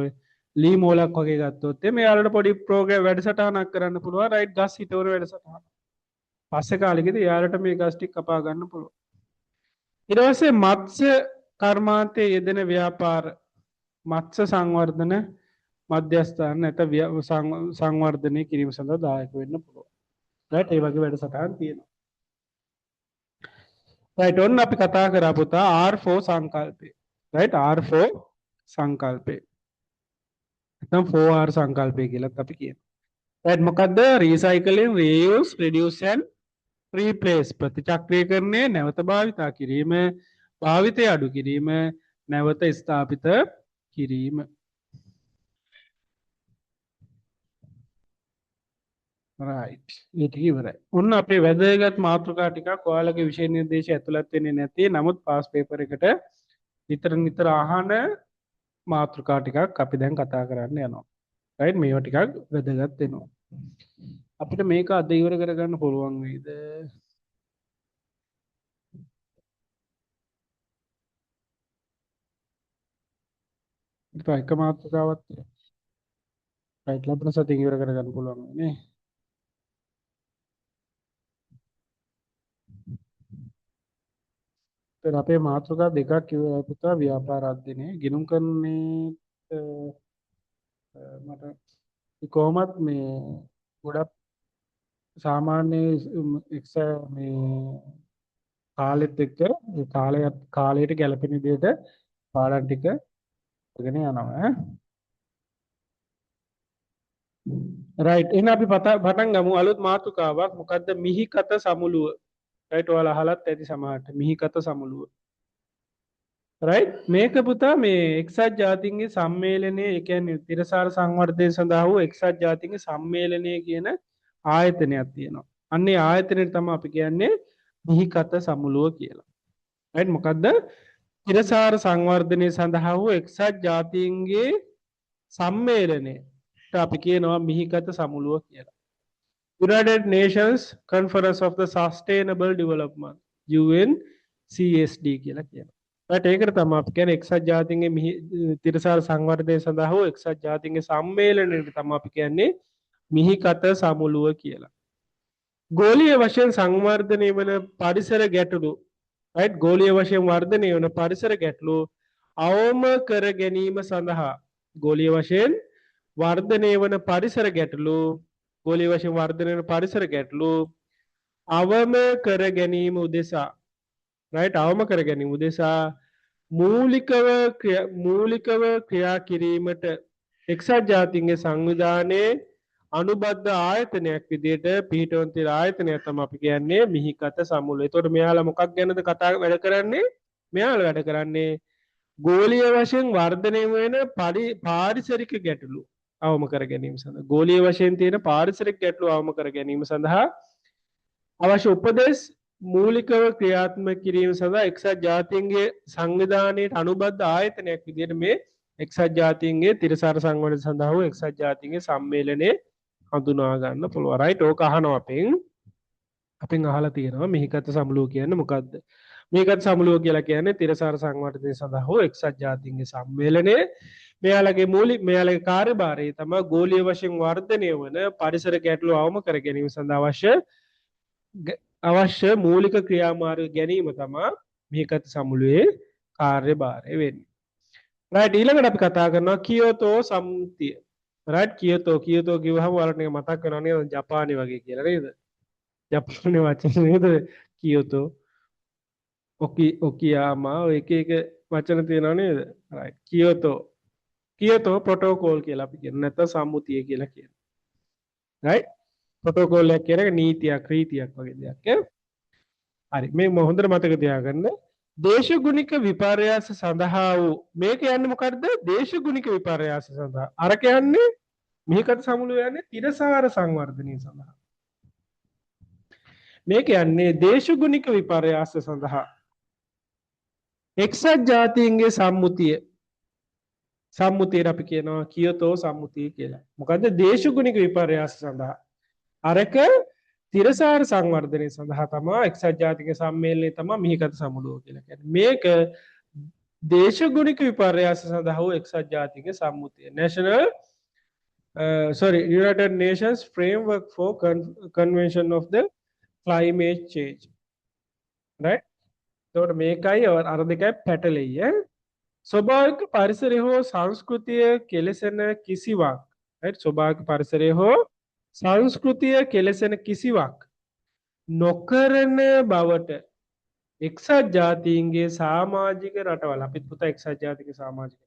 ලී මෝලක් වගේ ගත්තොත් මේ යාළුවට පොඩි ප්‍රෝග්‍රෑම් වැඩසටහනක් කරන්න පුළුවන්. රයිට් ගස් හිටවන වැඩසටහන. පස්සේ කාලෙකදී යාළුවට මේ ගස් ටික කපා ගන්න පුළුවන්. ඊට පස්සේ මත්ස්‍ය කර්මාන්තයේ යෙදෙන ව්‍යාපාර මත්ස්‍ය සංවර්ධන මධ්‍යස්ථාන නැත්නම් සංවර්ධනය කිරීම සඳහා දායක වෙන්න පුළුවන්. රයිට් ඒ වගේ වැඩසටහන් තියෙනවා. රයිට් ඔන්න අපි කතා කරා පුතා R4 සංකල්පේ. Right R4 සංකල්පේ. නැත්නම් 4R සංකල්පය කියලාත් අපි කියනවා. රයිට් මොකද්ද? Recycling, reuse, reduce and replace. ප්‍රතිචක්‍රීයකරණය, නැවත භාවිතා කිරීම, භාවිතය අඩු කිරීම, නැවත ස්ථාපිත කිරීම. රයිට් ඒ ටික ඉවරයි. ඔන්න අපේ වැදගත් මාතෘකා ටිකක් ඔයාලගේ විෂය නිර්දේශය ඇතුළත් වෙන්නේ නැති නමුත් පාස් පේපර් එකට නිතර අහන මාතෘකා ටිකක් අපි දැන් කතා කරන්න යනවා. රයිට් මේවා ටිකක් වැදගත් වෙනවා. අපිට මේක අද ඉවර කරගන්න පුළුවන් වේද? ඉතින් එක මාතෘකාවක් රයිට් ලබන සතියේ ඉවර කරගන්න පුළුවන් නේ. ඒතර අපේ මාතෘකා දෙකක් කිව්වා පුතා ව්‍යාපාර අධ්‍යයනය ගිණුම් කරන්නේ මට කොහොමත් මේ ගොඩක් සාමාන්‍ය එක්ස මේ කාලෙත් එක්ක ඒ කාලයට ගැලපෙන විදිහට පාඩම් ටික ඉගෙන යනවා ඈ. රයිට් එහෙනම් අපි පටන් ගමු අලුත් මාතෘකාවක්. මොකද්ද මිහිකත සමුලුව. රයිට් ඔයාලා අහලත් ඇති සමහරට මිහිකත සමුලුව. රයිට් මේක පුතා මේ එක්සත් ජාතීන්ගේ සම්මේලනයේ ඒ කියන්නේ තිරසාර සංවර්ධනය සඳහා වූ එක්සත් ජාතීන්ගේ සම්මේලනය කියන ආයතනයක් තියෙනවා. අන්නේ ආයතනයට තමයි අපි කියන්නේ මිහිකත සමුලුව කියලා. රයිට් මොකද්ද තිරසාර සංවර්ධනය සඳහා වූ එක්සත් ජාතීන්ගේ සම්මේලනයට අපි කියනවා මිහිකත සමුලුව කියලා. United Nations Conference of the Sustainable Development UNCSD කියලා කියනවා. ඒකට තමයි අපි කියන්නේ එක්සත් ජාතීන්ගේ තිරසාර සංවර්ධනය සඳහා වූ එක්සත් ජාතීන්ගේ සම්මේලනයට තමයි අපි කියන්නේ මිහිකත සමුලුව කියලා. ගෝලීය වශයෙන් සංවර්ධනය වන පරිසර ගැටලු රයිට් ගෝලීය වශයෙන් වර්ධනය වන පරිසර ගැටලු අවම කර ගැනීම සඳහා ගෝලීය වශයෙන් වර්ධනය වන පරිසර ගැටලු ගෝලීය වශයෙන් වර්ධනය වන පරිසර ගැටලු අවම කර ගැනීම උදෙසා රයිට් අවම කර ගැනීම උදෙසා මූලිකව ක්‍රියා කිරීමට එක්සත් ජාතීන්ගේ සංවිධානයේ අනුබද්ධ ආයතනයක් විදිහට පිහිටවන තිර ආයතනයක් තමයි අපි කියන්නේ මිහිකත සමුලුව. ඒතකොට මෙයාලා මොකක් ගැනද කතා වැඩ කරන්නේ? මෙයාලා වැඩ කරන්නේ ගෝලීය වශයෙන් වර්ධනය වෙන පාරිසරික ගැටලු අවම කර ගැනීම සඳහා ගෝලීය වශයෙන් තියෙන පාරිසරික ගැටලු අවම කර ගැනීම සඳහා අවශ්‍ය උපදෙස් මූලිකව ක්‍රියාත්මක කිරීම සඳහා එක්සත් ජාතීන්ගේ සංවිධානයට අනුබද්ධ ආයතනයක් විදිහට මේ එක්සත් ජාතීන්ගේ තිරසාර සංවර්ධනය සඳහා වූ එක්සත් ජාතීන්ගේ සම්මේලනයේ හඳුනා ගන්න පුළුවන්. රයිට් ඕක අහනවා අපෙන් අහලා තියෙනවා මිහිකත සමුලුව කියන්නේ මොකද්ද? මිහිකත සමුලුව කියලා කියන්නේ තිරසාර සංවර්ධනය සඳහා වූ එක්සත් ජාතීන්ගේ සම්මේලනය. මෙයාලගේ කාර්යභාරය තමයි ගෝලීය වශයෙන් වර්ධනය වන පරිසර ගැටලු අවම කර ගැනීම සඳහා අවශ්‍ය මූලික ක්‍රියාමාර්ග ගැනීම තමයි මිහිකත සමුලුවේ කාර්යභාරය වෙන්නේ. රයිට් ඊළඟට අපි කතා කරනවා කියෝතෝ සම්මුතිය. රයිට් කියෝතෝ කිව්වහම ඔයාලට නිකන් මතක් වෙනවා නේද ජපානයේ වගේ කියලා නේද? ජපානයේ වචන නේද කියෝතෝ ඔකියාමා ඔය එක වචන තියෙනවා නේද? රයිට් කියෝතෝ ප්‍රොටෝකෝල් කියලා අපි කියනවා නැත්නම් සම්මුතිය කියලා කියනවා. රයිට් ප්‍රොටෝකෝල් එක කියන්නේ නීතියක් රීතියක් වගේ දෙයක් ඈ. හරි මේ හොඳට මතක තියාගන්න. දේශගුණික විපර්යාස සඳහා වූ මේක යන්නේ මොකද්ද? දේශගුණික විපර්යාස සඳහා. අර කියන්නේ මිහිකත සමුලුව යන්නේ තිරසාර සංවර්ධනය සඳහා. මේක යන්නේ දේශගුණික විපර්යාස සඳහා. එක්සත් ජාතීන්ගේ සම්මුතියට අපි කියනවා කියෝතෝ සම්මුතිය කියලා. මොකද්ද? දේශගුණික විපර්යාස සඳහා. අරක තිරසාර සංවර්ධනය සඳහා තමයි එක්සත් ජාතික සම්මේලනය තමයි මිහිකත සමුලුව කියලා කියන්නේ. මේක දේශගුණික විපර්යාස සඳහා වූ එක්සත් ජාතික සම්මුතිය. United Nations Framework for Convention of the Climate Change. Right? එතකොට මේකයි අර දෙකයි පැටලෙයි ඈ. ස්වභාවික පරිසරය හෝ සංස්කෘතිය කෙලෙසෙන කිසිවක්. right? ස්වභාවික පරිසරය හෝ සංස්කෘතිය කෙලෙසෙන කිසිවක් නොකරන බවට එක්සත් ජාතීන්ගේ සමාජික රටවල් අපිත් පුතා එක්සත් ජාතික සමාජික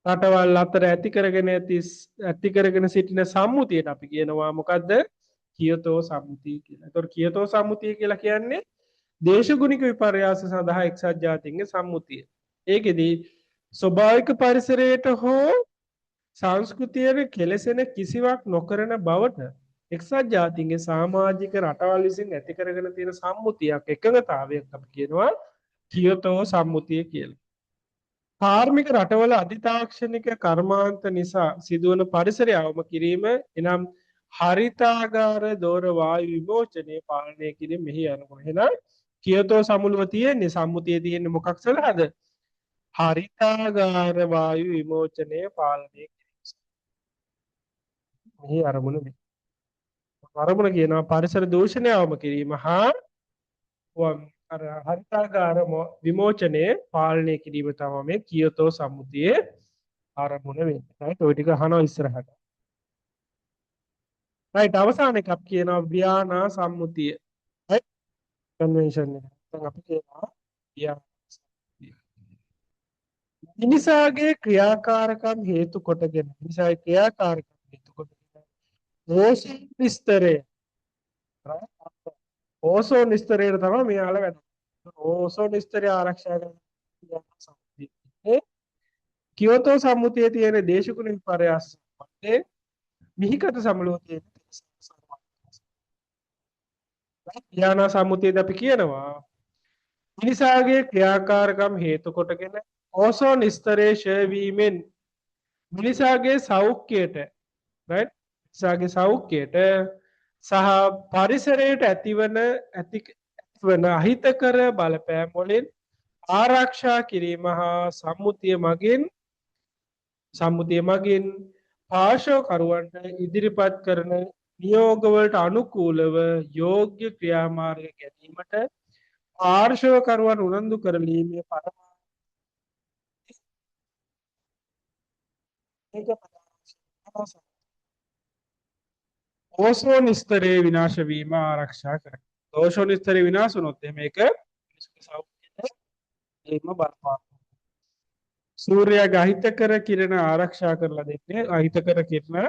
රටවල් අතර ඇති කරගෙන සිටින සම්මුතියට අපි කියනවා මොකද්ද? කියෝතෝ සම්මුතිය කියලා. ඒතකොට කියෝතෝ සම්මුතිය කියලා කියන්නේ දේශගුණික විපර්යාස සඳහා එක්සත් ජාතීන්ගේ සම්මුතිය. ඒකෙදි ස්වභාවික පරිසරයට හෝ සංස්කෘතියට කෙලෙසෙන කිසිවක් නොකරන බවට එක්සත් ජාතීන්ගේ සමාජික රටවල් විසින් ඇති කරගෙන තියෙන සම්මුතියක් එකඟතාවයක් අපි කියනවා කියෝතෝ සම්මුතිය කියලා. කාර්මික රටවල අධිතාක්ෂණික කර්මාන්ත නිසා සිදුවන පරිසරය අවම කිරීම එනම් හරිතාගාර දෝර වායු විමෝචනය පාලනය කිරීම මෙහි යනවා. එහෙනම් කියෝතෝ සමුලුව තියෙන්නේ සම්මුතිය තියෙන්නේ මොකක් සඳහාද? හරිතාගාර වායු විමෝචනය පාලනය මෙහි අරමුණ කියනවා පරිසර දූෂණය අවම කිරීම හා අර හරිතාගාර විමෝචනයේ පාලනය කිරීම තමයි මේ කියොතෝ සම්මුතියේ ආරම්භන වෙන්නේ. right ඔය ටික අහනවා ඉස්සරහට. right අවසාන එකක් කියනවා ව්‍යානා සම්මුතිය. right කන්වෙන්ෂන් එක. දැන් අපි කියනවා ව්‍යානා සම්මුතිය. මිනිසාගේ ක්‍රියාකාරකම් හේතු කොටගෙන මිනිසාගේ ක්‍රියාකාරකම් හේතු කොටගෙන ඕසෝන් ස්තරය right ඕසෝන් ස්තරයට තමයි මෙයාලා වැඩ. ඕසෝන් ස්තරය ආරක්ෂා කරන ව්‍යානා සම්මුතිය. කියොතෝ සම්මුතියේ තියෙන දේශගුණ විපර්යාස මතේ මිහිකත සමලුව තියෙන යානා සම්මුතියද අපි කියනවා මිනිසාගේ ක්‍රියාකාරකම් හේතු කොටගෙන ඕසෝන් ස්තරයේ ක්ෂය වීමෙන් මිනිසාගේ සෞඛ්‍යයට right මිනිසාගේ සෞඛ්‍යයට සහ පරිසරයට ඇතිවන අහිතකර බලපෑම් වලින් ආරක්ෂා කිරීම හා සම්මුතිය මගින් පාර්ශවකරුවන්ට ඉදිරිපත් කරන නියෝගවලට අනුකූලව යෝග්‍ය ක්‍රියාමාර්ග ගැනීමට පාර්ශවකරුවන් උනන්දු කරලීමේ පරමාර්ථය ඕසෝන් ස්තරයේ විනාශ වීම ආරක්ෂා කර. ඕසෝන් ස්තරය විනාශ වුණොත් මේක සෞඛ්‍යයට ඒම බලපාන. සූර්යයාගේ අහිතකර කිරණ ආරක්ෂා කරලා දෙන්නේ අහිතකර කිරණ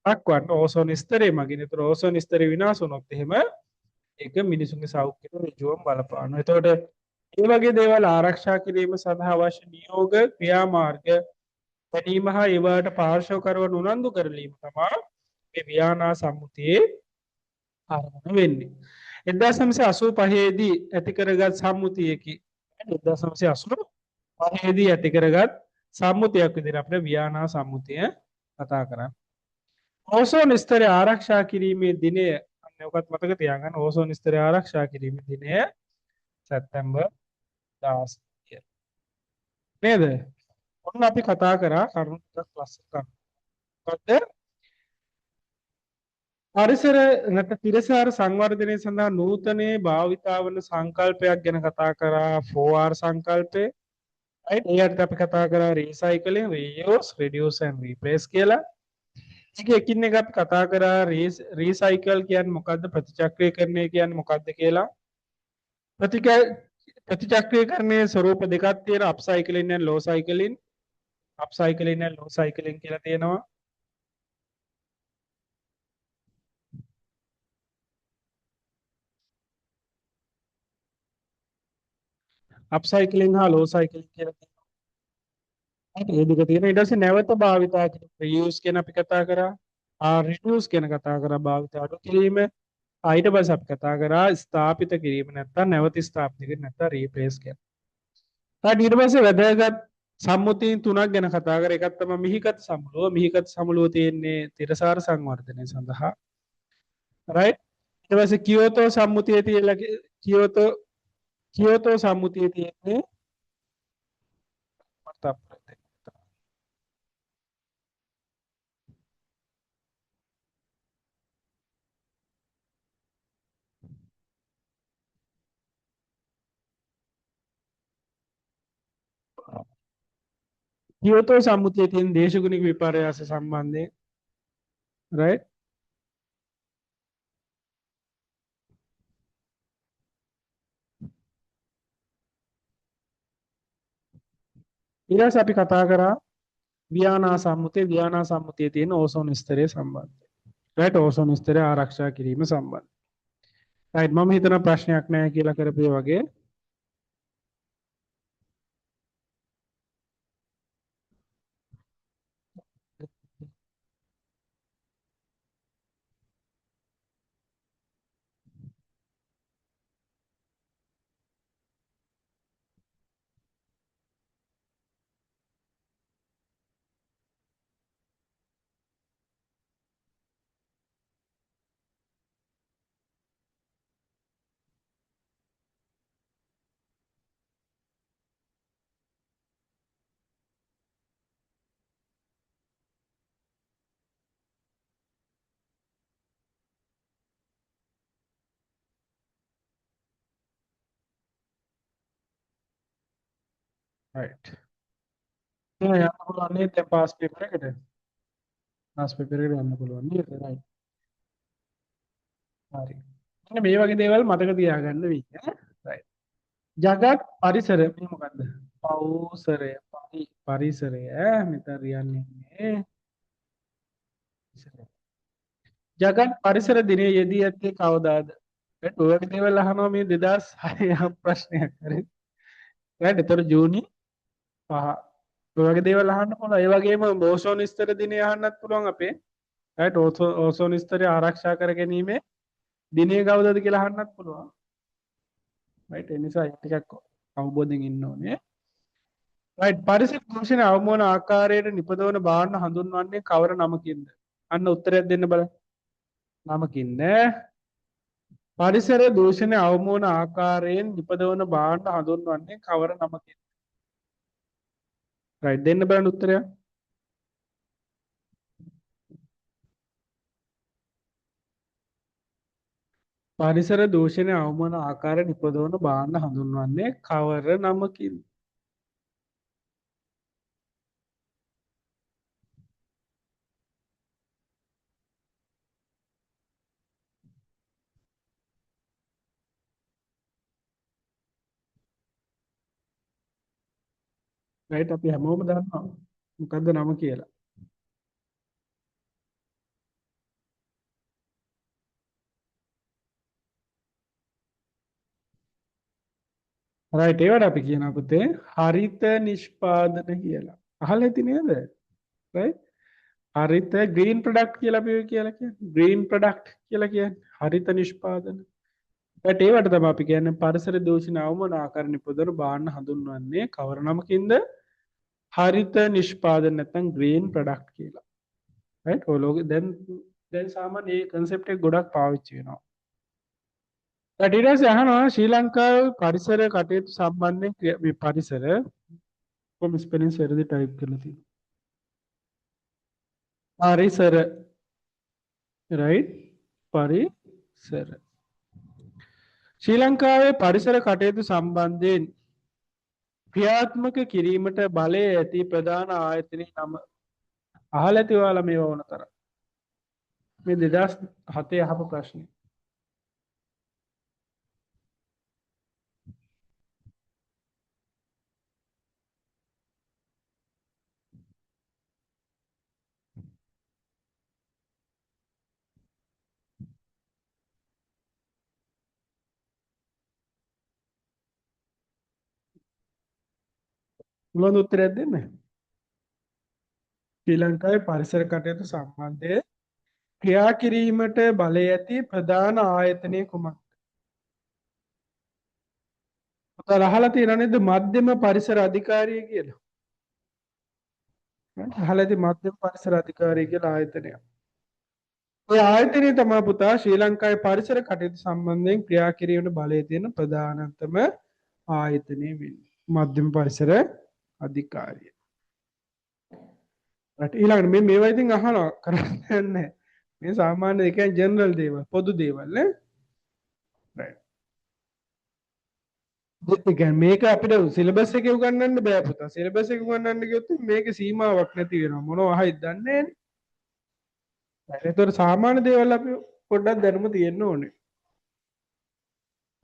දක්වන්න ඕසෝන් ස්තරය මගින්. ඒතර ඕසෝන් ස්තරය විනාශ වුණොත් එහෙම ඒක මිනිසුන්ගේ සෞඛ්‍යයට ඍජුවම බලපානවා. එතකොට මේ වගේ දේවල් ආරක්ෂා කිරීම සඳහා අවශ්‍ය නියෝග ක්‍රියාමාර්ග ගැනීම හා ඒවාට පාර්ශවකරුවන් උනන්දු කරලීම තමයි මේ ව්‍යානා සම්මුතියේ ආරම්භ වෙන්නේ. 1985 දී ඇති කරගත් සම්මුතියකි. 1985 දී ඇති කරගත් සම්මුතියක් විදිහට අපිට ව්‍යානා සම්මුතිය කතා කරන්නේ. ඕසෝන් ස්තරය ආරක්ෂා කිරීමේ දිනය අන්න ඔකත් මතක තියාගන්න. ඕසෝන් ස්තරය ආරක්ෂා කිරීමේ දිනය සැප්තැම්බර් 16 නේද? ඔන්න අපි කතා කරා කරුණු ටිකක් ලස්සන කරුණු. මොකද්ද? පරිසර නැත්නම් තිරසාර සංවර්ධනය සඳහා නූතනයේ භාවිතා වන සංකල්පයක් ගැන කතා කරා 4R සංකල්පය. right ඒකට අපි කතා කරා recycling, reuse, reduce and replace කියලා. ඒක එකින් එක අපි කතා කරා රීසයිකල් කියන්නේ මොකද්ද? ප්‍රතිචක්‍රීකරණය කියන්නේ මොකද්ද කියලා. ප්‍රතිචක්‍රීකරණයේ ස්වරූප දෙකක් තියෙනවා. අප්සයිකලින් and law cycling. අප්සයිකලින් and law cycling කියලා තියෙනවා. අප්සයිකලින් හා ලෝ සයිකලින් කියලා තියෙනවා. ඒ දෙක තියෙනවා. ඊට පස්සේ නැවත භාවිතා කිරීම රියුස් කියන අපි කතා කරා. රිඩියුස් කියන කතා කරා භාවිත අඩු කිරීම. ඊට පස්සේ අපි කතා කරා ස්ථාපිත කිරීම නැත්නම් නැවත ස්ථාපිත කිරීම නැත්නම් රීප්ලේස් කියන. ඊට පස්සේ වැදගත් සම්මුතීන් තුනක් ගැන කතා කරා. එකක් තමයි මිහිකත් සමුළුව. මිහිකත් සමුළුව තියෙන්නේ තිරසාර සංවර්ධනය සඳහා. right ඊට පස්සේ කියෝතෝ සම්මුතියේ තියෙලා කියෝතෝ සම්මුතියේ තියෙන්නේ මට අපිට කියෝතෝ සම්මුතියේ තියෙන දේශගුණික විපර්යාස සම්බන්ධයෙන් right ඊළඟට අපි කතා කරා ව්‍යානා සම්මුතියේ තියෙන ඕසෝන් ස්තරය සම්බන්ධයෙන් right ඕසෝන් ස්තරය ආරක්ෂා කිරීම සම්බන්ධයෙන් right මම හිතන ප්‍රශ්නයක් නැහැ කියලා කරපේ වගේ right. යන්න පුළුවන් නේද දැන් පාස් පේපර් එකට? පාස් පේපර් එකට යන්න පුළුවන් නේද? right. හරි. මෙන්න මේ වගේ දේවල් මතක තියාගන්න වෙයි ඈ. right. ජගත් පරිසර මේ මොකද්ද? පෞසරය පරිසරය මෙතන රියන්නේ ජගත් පරිසර දිනයේ යෙදී ඇත්තේ කවදාද? right. ඔය වගේ දේවල් අහනවා මේ 2006 ප්‍රශ්නයක් හරි. right. ඒතර ජූනි 5. ඔය වගේ දේවල් අහන්න පුළුවන්. ඒ වගේම ඕසෝන් ස්තර දිනේ අහන්නත් පුළුවන් අපේ. right. ඕසෝන් ස්තරය ආරක්ෂා කර ගැනීමේ දිනය කවුදද කියලා අහන්නත් පුළුවන්. right. ඒ නිසා ඒක ටිකක් අවබෝධයෙන් ඉන්න ඕනේ. right. පරිසර දූෂණ අවම වන ආකාරයට නිපදවන භාණ්ඩ හඳුන්වන්නේ කවර නමකින්ද? අන්න උත්තරයක් දෙන්න බලන්න. නමකින් නෑ. පරිසර දූෂණ අවම වන ආකාරයෙන් නිපදවන භාණ්ඩ හඳුන්වන්නේ කවර නමකින්ද? right. දෙන්න බලන්න උත්තරයක්. පරිසර දූෂණය අවම වන ආකාරය නිපදවන භාණ්ඩ හඳුන්වන්නේ කවර නමකින්? right. අපි හැමෝම දන්නවා මොකද්ද නම කියලා. right. ඒවට අපි කියනවා පුතේ හරිත නිෂ්පාදන කියලා. අහලා ඇති නේද? right. හරිත green product කියලා අපි කියලා කියන්නේ. green product කියලා කියන්නේ හරිත නිෂ්පාදන. right. ඒවට තමයි අපි කියන්නේ පරිසර දූෂණ අවම වන ආකාර නිපදවන භාණ්ඩ හඳුන්වන්නේ කවර නමකින්ද? හරිත නිෂ්පාදන නැත්නම් green product කියලා. right. ඔය ලෝකෙ දැන් සාමාන්‍ය මේ concept එක ගොඩක් පාවිච්චි වෙනවා. ඊට පස්සේ අහනවා ශ්‍රී ලංකාවේ පරිසර කටයුතු සම්බන්ධයෙන් මේ පරිසර කොහොම ස්පෙලිං වැරදි ටයිප් කරලා තියෙනවා. පරිසර right. පරිසර ශ්‍රී ලංකාවේ පරිසර කටයුතු සම්බන්ධයෙන් ක්‍රියාත්මක කිරීමට බලය ඇති ප්‍රධාන ආයතනයේ නම අහලා ඇති ඔයාලා මේව වුණ තරම්. මේ 2007 අහපු ප්‍රශ්නේ. මොනවද උත්තරයක් දෙන්නේ? ශ්‍රී ලංකාවේ පරිසර කටයුතු සම්බන්ධයෙන් ක්‍රියා කිරීමට බලය ඇති ප්‍රධාන ආයතනය කුමක්ද? ඔතන අහලා තියෙනව නේද මධ්‍යම පරිසර අධිකාරිය කියලා? අහලා ඇති මධ්‍යම පරිසර අධිකාරිය කියලා ආයතනය. ඔය ආයතනය තමයි පුතා ශ්‍රී ලංකාවේ පරිසර කටයුතු සම්බන්ධයෙන් ක්‍රියා කිරීමට බලය තියෙන ප්‍රධානතම ආයතනය වෙන්නේ. මධ්‍යම පරිසර අධිකාරිය. රට ඊළඟට මේ මේවා ඉතින් අහනවා කරන්නේ නැහැ. මේ සාමාන්‍ය ඒ කියන්නේ ජෙනරල් දේවල් පොදු දේවල් නේ. right. ඒ කියන්නේ මේක අපිට සිලබස් එකේ උගන්වන්න බෑ පුතා. සිලබස් එකේ උගන්වන්න ගියොත් මේකේ සීමාවක් නැති වෙනවා. මොනවා අහයිද දන්නේ නැහැ. ඒතර සාමාන්‍ය දේවල් අපි පොඩ්ඩක් දැනුම තියෙන්න ඕනේ.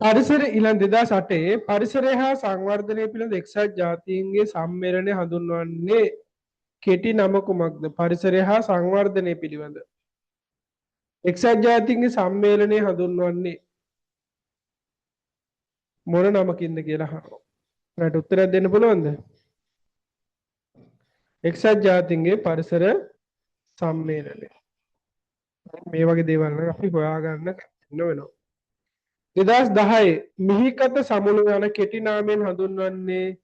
පරිසර ඊළඟ 2008 පරිසරය හා සංවර්ධනය පිළිබඳ එක්සත් ජාතීන්ගේ සම්මේලනය හඳුන්වන්නේ කෙටි නම කුමක්ද? පරිසරය හා සංවර්ධනය පිළිබඳ එක්සත් ජාතීන්ගේ සම්මේලනය හඳුන්වන්නේ මොන නමකින්ද කියලා අහනවා. රට උත්තරයක් දෙන්න පුළුවන්ද? එක්සත් ජාතීන්ගේ පරිසර සම්මේලනය. මේ වගේ දේවල් නම් අපි හොයාගන්න වෙනවා. 2010 මිහිකත සමුළු යන කෙටි නාමයෙන් හඳුන්වන්නේ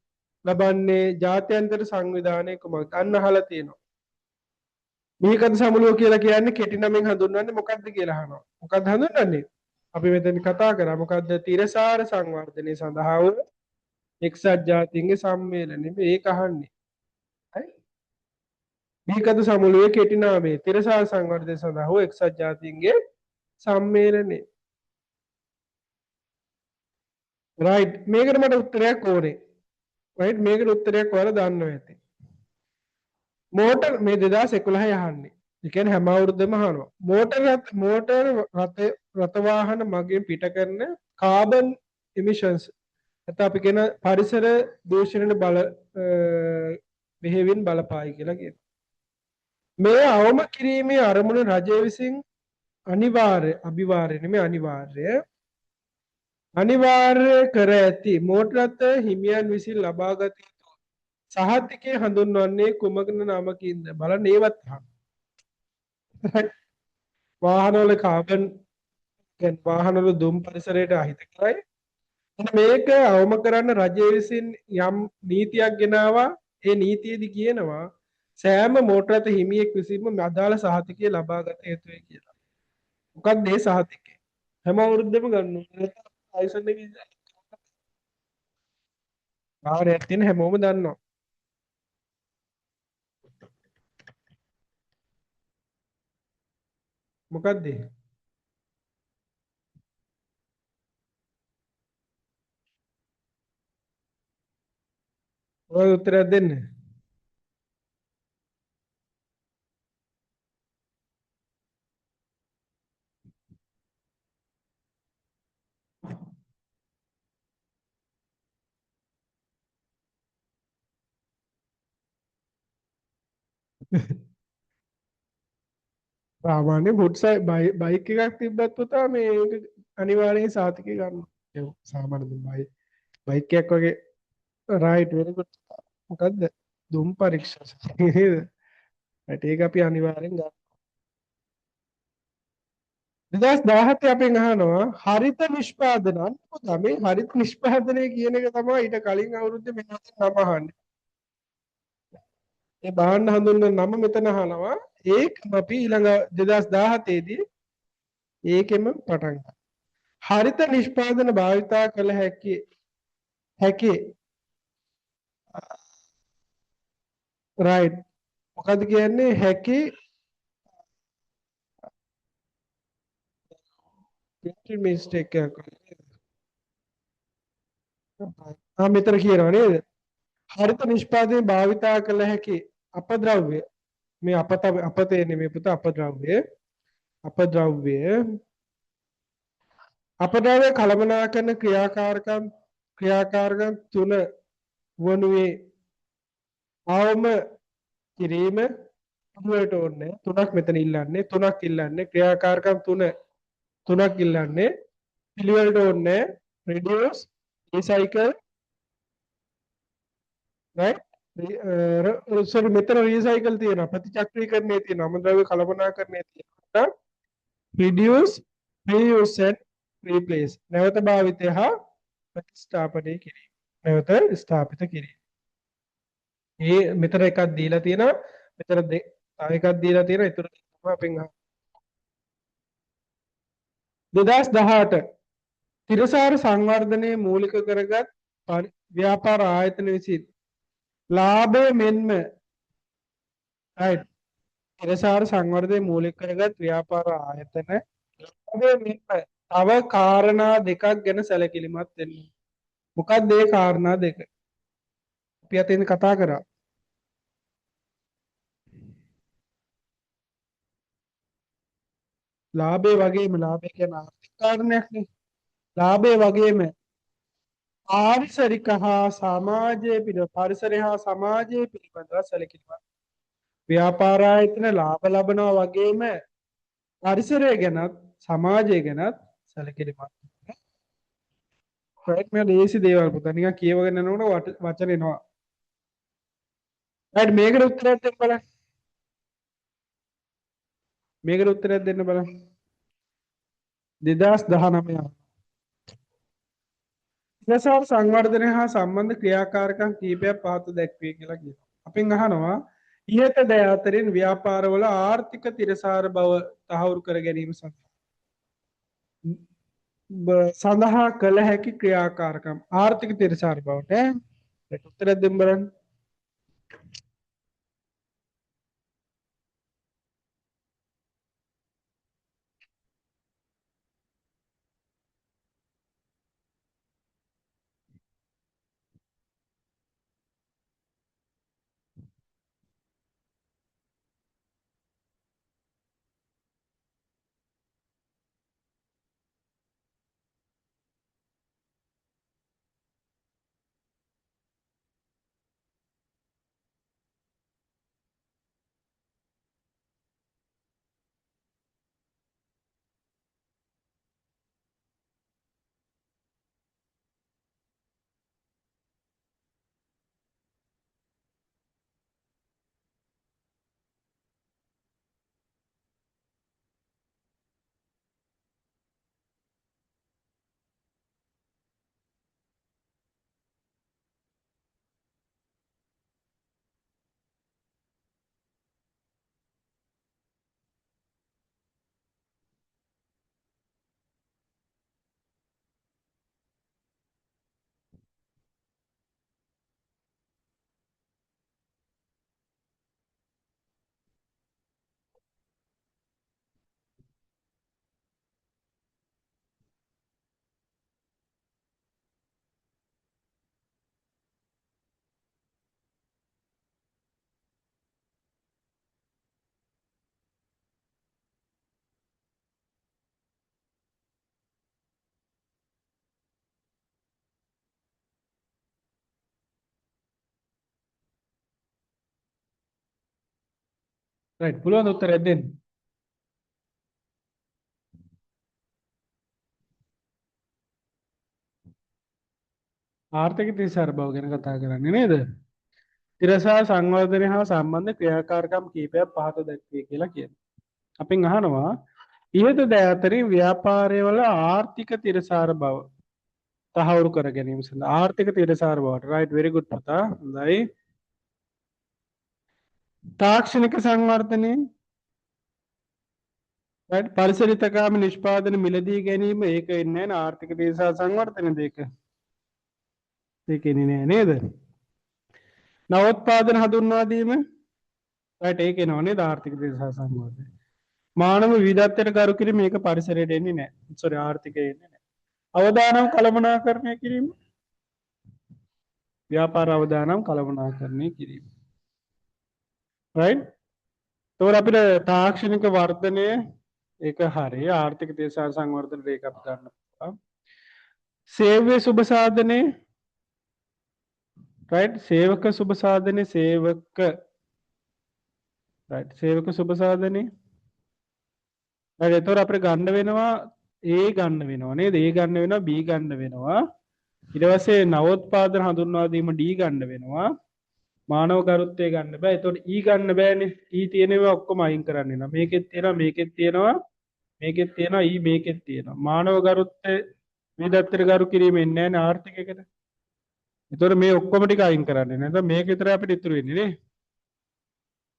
ලබන්නේ ජාත්‍යන්තර සංවිධානය කුමක්ද? අන්න අහලා තියෙනවා. මිහිකත සමුළුව කියලා කියන්නේ කෙටි නමින් හඳුන්වන්නේ මොකක්ද කියලා අහනවා. මොකක්ද හඳුන්වන්නේ? අපි මෙතන කතා කරා මොකක්ද? තිරසාර සංවර්ධනය සඳහා වූ එක්සත් ජාතීන්ගේ සම්මේලනය. මේක අහන්නේ. හරි? මිහිකත සමුළුවේ කෙටි නාමය තිරසාර සංවර්ධනය සඳහා වූ එක්සත් ජාතීන්ගේ සම්මේලනය. right. මේකට මට උත්තරයක් ඕනේ. රයිට් මේකට උත්තරයක් ඔයාලා දන්නවා ඇති. මෝටර් මේ 2011 යහන්නේ. ඒ කියන්නේ හැම අවුරුද්දම අහනවා. මෝටර් රථ වාහන මගින් පිට කරන කාබන් එමිෂන්ස් නැත්නම් අපි කියන පරිසර දූෂණයට මෙහෙවින් බලපායි කියලා කියනවා. මේ අවම කිරීමේ අරමුණ රජය විසින් අනිවාර්ය නෙමෙයි අනිවාර්ය කර ඇති මෝටර රථ හිමියන් විසින් ලබාගත යුතු සහතිකය හඳුන්වන්නේ කුමක නමකින්ද බලන්න ඒවත් අහන්න. වාහනවල කාබන් කියන්නේ වාහනවල දුම් පරිසරයට අහිත කරයි. මේක අවම කරන්න රජය විසින් යම් නීතියක් ගෙනාවා. ඒ නීතියේදී කියනවා සෑම මෝටර රථ හිමියෙක් විසින්ම අදාළ සහතිකය ලබා ගත යුතුයි කියලා. මොකක්ද මේ සහතිකය? හැම අවුරුද්දම ගන්නවා. ලයිසන් එක වාහනයක් තියෙන හැමෝම දන්නවා. මොකක්ද ඒ? ඔය උත්තරයක් දෙන්න. සාමාන්‍ය බයික් එකක් තිබ්බත් පුතා මේක අනිවාර්යෙන් සහතිකය ගන්න. ඒ සාමාන්‍ය බයික් එකක් වගේ රයිට් වෙරි ගුඩ්. මොකද්ද? දුම් පරීක්ෂා නේද? ඒක අපි අනිවාර්යෙන් ගන්න. 2017 අපෙන් අහනවා හරිත නිෂ්පාදන අන්න පුතා මේ හරිත නිෂ්පාදනය කියන එක තමයි ඊට කලින් අවුරුද්දේ මෙතන නම අහන්නේ. ඒ බාහන්න හඳුන්වන නම මෙතන අහනවා ඒකම අපි ඊළඟ 2017 දී ඒකෙම පටන් ගන්නවා. හරිත නිෂ්පාදන භාවිතා කළ හැකි රයිට් මොකද්ද කියන්නේ හැකි මිස්ටේක් එකක්. මෙතන කියනවා නේද? හරිත නිෂ්පාදනයේ භාවිතා කළ හැකි අපද්‍රව්‍ය මේ අපතේ නෙමෙයි පුතා අපද්‍රව්‍ය කළමනාකරන ක්‍රියාකාරකම් තුන වනුයේ අවම කිරීම වලට ඕනේ තුනක් මෙතන ඉල්ලන්නේ ක්‍රියාකාරකම් තුනක් ඉල්ලන්නේ පිළිවෙලට ඕනේ reduce recycle right සොරි මෙතන රීසයිකල් තියෙනවා ප්‍රතිචක්‍රීකරණයේ තියෙනවා අමද්‍රව්‍ය කළමනාකරණයේ තියෙනවා reduce reuse and replace නැවත භාවිතය හා ප්‍රතිස්ථාපනය කිරීම නැවත ස්ථාපිත කිරීම මේ මෙතන එකක් දීලා තියෙනවා මෙතන තව එකක් දීලා තියෙනවා ඒතර තමයි අපෙන් 2018 තිරසාර සංවර්ධනයේ මූලික කරගත් ව්‍යාපාර ආයතන විසින් ලාභය මෙන්ම right තිරසාර සංවර්ධනයේ මූලික කරගත් ව්‍යාපාර ආයතන ලාභය මෙන්ම තව කාරණා දෙකක් ගැන සැලකිලිමත් වෙන්න. මොකක්ද මේ කාරණා දෙක? අපි අතෙන් කතා කරා. ලාභය වගේම ලාභය කියන ආර්ථික කාරණයක් නේ. ලාභය වගේම පාරිසරික හා පරිසරය හා සමාජයේ පිළිබඳව සැලකිලිමත්. ව්‍යාපාර ආයතන ලාභ ලබනවා වගේම පරිසරය ගැනත් සමාජය ගැනත් සැලකිලිමත්. රයිට් මේ ලේසි දේවල් පුතා නිකන් කියවගෙන යනකොට වචන එනවා. රයිට් මේකට උත්තරයක් දෙන්න බලන්න. මේකට උත්තරයක් දෙන්න බලන්න. 2019 ප්‍රසාර සංවර්ධනය හා සම්බන්ධ ක්‍රියාකාරකම් කීපයක් පහත දැක්වේ කියලා කියනවා. අපෙන් අහනවා ඉහත දෑ අතරින් ව්‍යාපාරවල ආර්ථික තිරසාර බව තහවුරු කර ගැනීම සඳහා කළ හැකි ක්‍රියාකාරකම් ආර්ථික තිරසාර බවට උත්තරයක් දෙන්න බලන්න. රයිට් පුළුවන් උත්තරයක් දෙන්න. ආර්ථික තිරසාර බව ගැන කතා කරන්නේ නේද? තිරසා සංවර්ධනය හා සම්බන්ධ ක්‍රියාකාරකම් කීපයක් පහත දැක්වේ කියලා කියනවා. අපෙන් අහනවා ඉහත දෑ අතරින් ව්‍යාපාරය වල ආර්ථික තිරසාර බව තහවුරු කර ගැනීම සඳහා ආර්ථික තිරසාර බවට රයිට් වෙරි ගුඩ් පුතා හොඳයි. තාක්ෂණික සංවර්ධනය රයිට් පරිසරිතකාම නිෂ්පාදන මිලදී ගැනීම ඒක එන්නේ නැහැ ආර්ථික තිරසාර සංවර්ධන දෙක. ඒක එන්නේ නැහැ නේද? නවෝත්පාදන හඳුන්වා දීම රයිට් ඒක එනවා නේද ආර්ථික තිරසාර සංවර්ධනය. මානව විවිධත්වයට ගරු කිරීම මේක පරිසරයට එන්නේ නැහැ. සෝරි ආර්ථිකය එන්නේ නැහැ. අවදානම් කළමනාකරණය කිරීම ව්‍යාපාර අවදානම් කළමනාකරණය කිරීම. රයිට්? එතකොට අපිට තාක්ෂණික වර්ධනය ඒක හරිය ආර්ථික දේශාර සංවර්ධන දෙක අපි ගන්න පුළුවන්. සේවයේ සුබ සාධනේ රයිට් සේවක සුබ සාධනේ සේවක රයිට් සේවක සුබ සාධනේ රයිට් එතකොට අපිට ගන්න වෙනවා A ගන්න වෙනවා නේද? A ගන්න වෙනවා B ගන්න වෙනවා. ඊට පස්සේ නවෝත්පාදන හඳුන්වා දීම D ගන්න වෙනවා. මානව ගරුත්වය ගන්න බෑ. එතකොට E ගන්න බෑනේ. E තියෙනවා ඔක්කොම අයින් කරන්න වෙනවා. මේකෙත් තියෙනවා මේකෙත් තියෙනවා මේකෙත් තියෙනවා E මේකෙත් තියෙනවා. මානව ගරුත්වය විවිධත්වයට ගරු කිරීම එන්නේ නැහැ ආර්ථිකයකට. එතකොට මේ ඔක්කොම ටික අයින් කරන්න වෙනවා. නැත්නම් මේක විතරයි අපිට ඉතුරු වෙන්නේ නේ.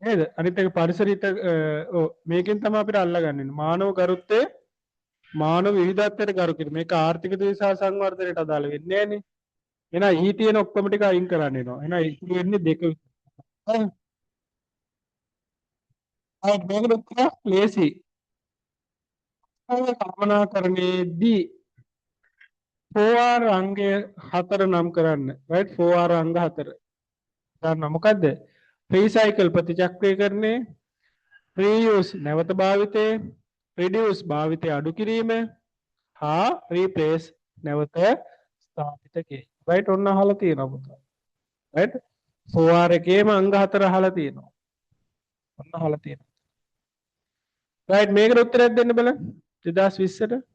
නේද? අනිත් එක පරිසරිත ඔව් මේකෙන් තමයි අපිට අල්ලගන්න වෙන්නේ. මානව ගරුත්වය මානව විවිධත්වයට ගරු කිරීම. මේක ආර්ථික දේශා සංවර්ධනයට අදාළ වෙන්නේ නැහනේ. එහෙනම් E තියෙන ඔක්කොම ටික අයින් කරන්න වෙනවා. එහෙනම් ඉතුරු වෙන්නේ දෙක විතරයි. අයිත් මේකට උත්තර ලේසි. කල්පනාකරණයේදී 4R අංගය 4 නම් කරන්න. right 4R අංග 4. ගන්න මොකද්ද? රීසයිකල් ප්‍රතිචක්‍රීකරණය, reuse නැවත භාවිතය, reduce භාවිතය අඩු කිරීම, හා replace නැවත ස්ථාපිත කිරීම. right ඔන්න අහලා තියෙනවා පුතා. right 4R එකේම අංග 4 අහලා තියෙනවා. ඔන්න අහලා තියෙනවා. right මේකට උත්තරයක් දෙන්න බලන්න. 2020ට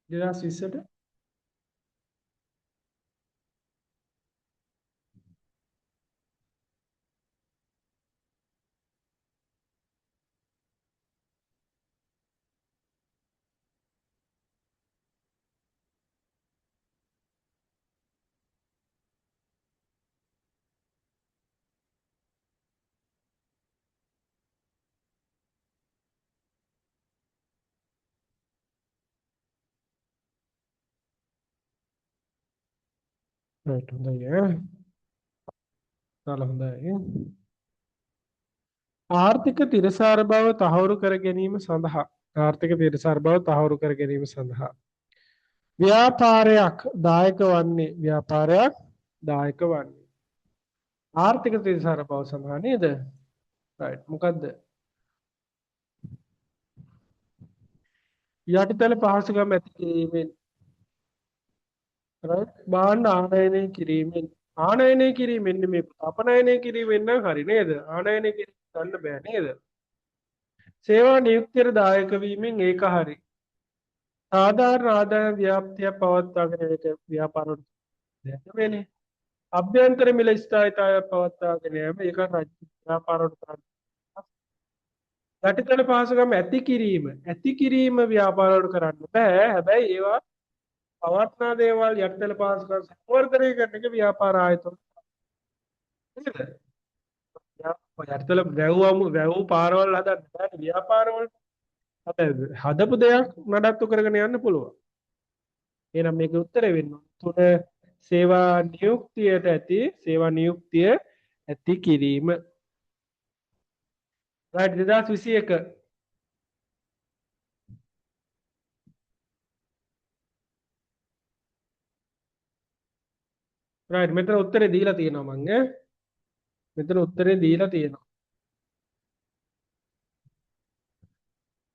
දෙදස් විස්සට right හොඳයි තාල හොඳයි ආර්ථික තිරසාර බව තහවුරු කර ගැනීම සඳහා ආර්ථික තිරසාර බව තහවුරු කර ගැනීම සඳහා ව්‍යාපාරයක් දායක වන්නේ ආර්ථික තිරසාර බව සඳහා නේද right මොකද්ද යටිතල පහසුකම් ඇති කිරීමෙන් right භාණ්ඩ ආනයනය කිරීමෙන් ආනයනය කිරීමෙන් මේ අපනයනය කිරීමෙන් නම් හරි නේද ආනයනය කිරීම ගන්න බෑ නේද සේවා නියුක්තියට දායක වීමෙන් ඒක හරි සාධාරණ ආදාය ව්‍යාප්තිය පවත්වාගෙන ඒක ව්‍යාපාරවලට වෙන්නේ අභ්‍යන්තර මිල ස්ථායීතාවය පවත්වාගෙන යාම ඒක රාජ්‍ය ව්‍යාපාරවලට කරන්න යටිතල පහසුකම් ඇති කිරීම ව්‍යාපාරවලට කරන්න බෑ හැබැයි ඒවා පවත්නා දේවල් යටිතල පහසුකම් සංවර්ධනය කරන එක ව්‍යාපාර ආයතන නේද යටිතල වැව් පාරවල් හදන්න බෑ ව්‍යාපාරවල හැබැයි හදපු දෙයක් නඩත්තු කරගෙන යන්න පුළුවන් එහෙනම් මේකේ උත්තරේ වෙන්න 3 සේවා නියුක්තියට ඇති සේවා නියුක්තිය ඇති කිරීම. right 2021. right මෙතන උත්තරේ දීලා තියෙනවා මං ඈ. මෙතන උත්තරේ දීලා තියෙනවා.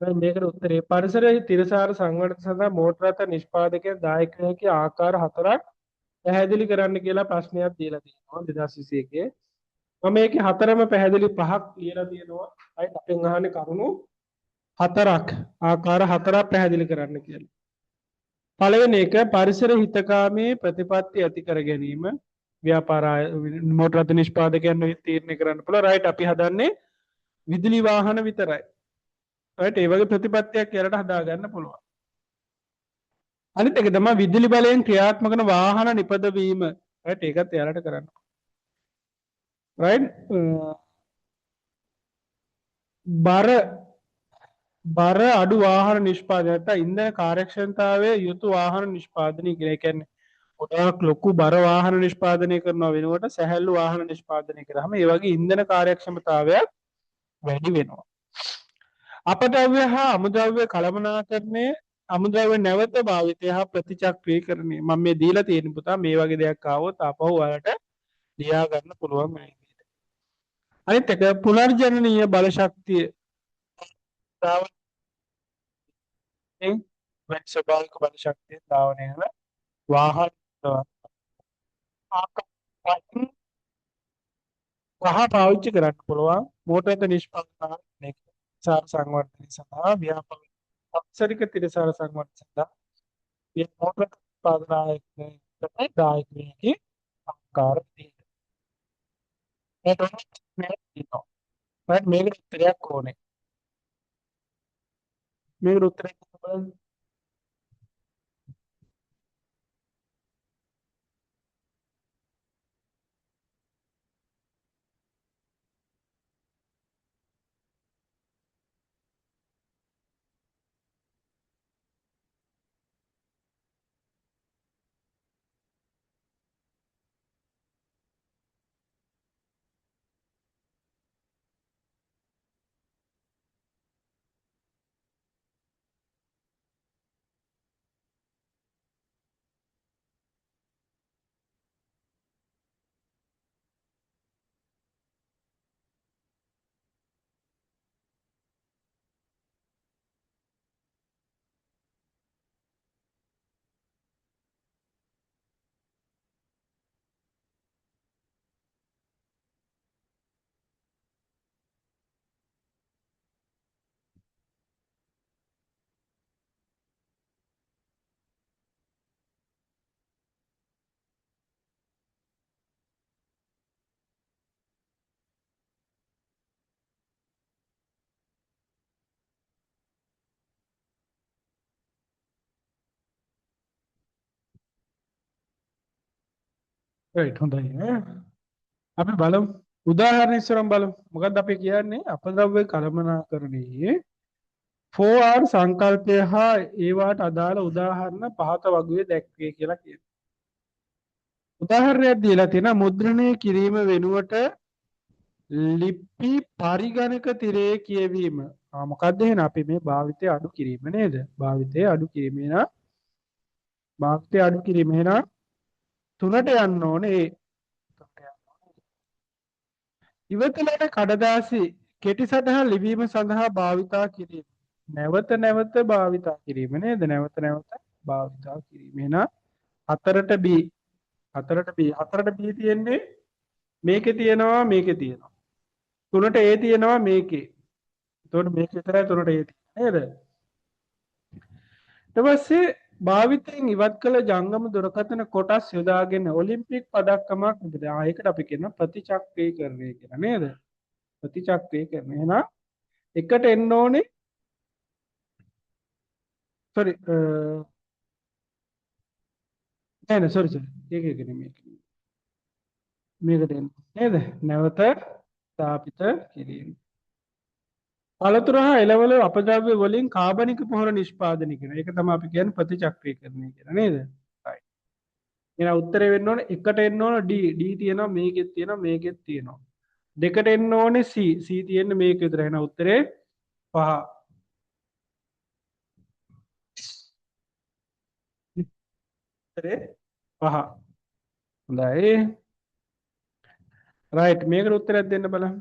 දැන් මේකට උත්තරේ පරිසරයේ තිරසාර සංවර්ධන සඳහා මෝටර රථ නිෂ්පාදකයන් දායක හැකි ආකාර හතරක් පැහැදිලි කරන්න කියලා ප්‍රශ්නයක් දීලා තියෙනවා 2021. මම මේකේ හතරම පැහැදිලි පහක් ලියලා තියෙනවා. right අපෙන් අහන්නේ කරුණු හතරක් ආකාර හතරක් පැහැදිලි කරන්න කියලා. පළවෙනි එක පරිසර හිතකාමී ප්‍රතිපත්ති ඇති කර ගැනීම ව්‍යාපාර මෝටර රථ නිෂ්පාදකයන් තීරණය කරන්න පුළුවන්. right අපි හදන්නේ විදුලි වාහන විතරයි. right ඒ වගේ ප්‍රතිපත්තියක් යාලට හදා ගන්න පුළුවන්. අනිත් එක තමයි විදුලි බලයෙන් ක්‍රියාත්මක වන වාහන නිපදවීම. right ඒකත් යාලට කරන්න. right බර අඩු වාහන නිෂ්පාදනය නැත්නම් ඉන්ධන කාර්යක්ෂමතාවයේ යුතු වාහන නිෂ්පාදනය කියලා. ඒ කියන්නේ ගොඩාක් ලොකු බර වාහන නිෂ්පාදනය කරනවා වෙනුවට සැහැල්ලු වාහන නිෂ්පාදනය කරාම ඒ වගේ ඉන්ධන කාර්යක්ෂමතාවය වැඩි වෙනවා. අපද්‍රව්‍ය හා අමුද්‍රව්‍ය කළමනාකරණය අමුද්‍රව්‍ය නැවත භාවිතය හා ප්‍රතිචක්‍රීකරණය. මම මේ දීලා තියෙන පුතා මේ වගේ දෙයක් ආවොත් ආපහු ඔයාලට ලියා ගන්න පුළුවන් මේ විදිහට. අනිත් එක පුනර්ජනනීය බල ශක්තිය වැඩි ස්වභාවික බල ශක්තිය ධාවනය වෙන වාහන වහ පාවිච්චි කරන්න පුළුවන් මෝටර රථ නිෂ්පාදනය සාර සංවර්ධනය සඳහා ව්‍යාපාර අක්ෂරික තිරසාර සංවර්ධනය සඳහා මේ මෝටර රථ උත්පාදනයේ තමයි දායක වෙන්නේ ආකාර විදිහට. මේකට තියෙනවා. මේකට උත්තරයක් ඕනේ. මේකට උත්තරයක් බලන්න. right හොඳයි ඈ. අපි බලමු උදාහරණ ඉස්සරම් බලමු. මොකද්ද අපි කියන්නේ අපද්‍රව්‍ය කළමනාකරණයේ 4R සංකල්පය හා ඒවාට අදාළ උදාහරණ පහත වගේ දැක්වේ කියලා කියනවා. උදාහරණයක් දීලා තියෙනවා මුද්‍රණය කිරීම වෙනුවට ලිපි පරිගණක තිරයේ කියවීම. මොකද්ද එහෙනම් අපි මේ භාවිතය අඩු කිරීම නේද? භාවිතය අඩු කිරීම එහෙනම් භාවිතය අඩු කිරීම එහෙනම් තුනට යන්න ඕනේ. ඉවතලට කඩදාසි කෙටි සටහන් ලිවීම සඳහා භාවිතා කිරීම. නැවත නැවත භාවිතා කිරීම නේද? නැවත නැවත භාවිතා කිරීම. එහෙනම් හතරට B හතරට B තියෙන්නේ මේකේ තියෙනවා මේකේ තියෙනවා. තුනට A තියෙනවා මේකේ. එතකොට මේක විතරයි තුනට A තියෙන්නේ නේද? ඊට පස්සේ භාවිතයෙන් ඉවත් කළ ජංගම දුරකථන කොටස් යොදාගෙන ඔලිම්පික් පදක්කමක් ලැබෙනවා. ඒකට අපි කියනවා ප්‍රතිචක්‍රීකරණය කියලා නේද? ප්‍රතිචක්‍රීකරණය. එහෙනම් එකට එන්න ඕනේ sorry නෑ sorry ඒක නෙමෙයි. මේකට එන්න නේද? නැවත ස්ථාපිත කිරීම. පළතුරු හා එළවලු අපද්‍රව්‍ය වලින් කාබනික පොහොර නිෂ්පාදනය කරන. ඒක තමයි අපි කියන්නේ ප්‍රතිචක්‍රීකරණය කියලා නේද? right. එහෙනම් උත්තරේ වෙන්න ඕනේ එකට එන්න ඕන D. D තියෙනවා මේකෙත් තියෙනවා මේකෙත් තියෙනවා. දෙකට එන්න ඕනේ C. C තියෙන්නේ මේක විතරයි. එහෙනම් උත්තරේ 5. උත්තරේ 5. හොඳයි. රයිට් මේකට උත්තරයක් දෙන්න බලන්න.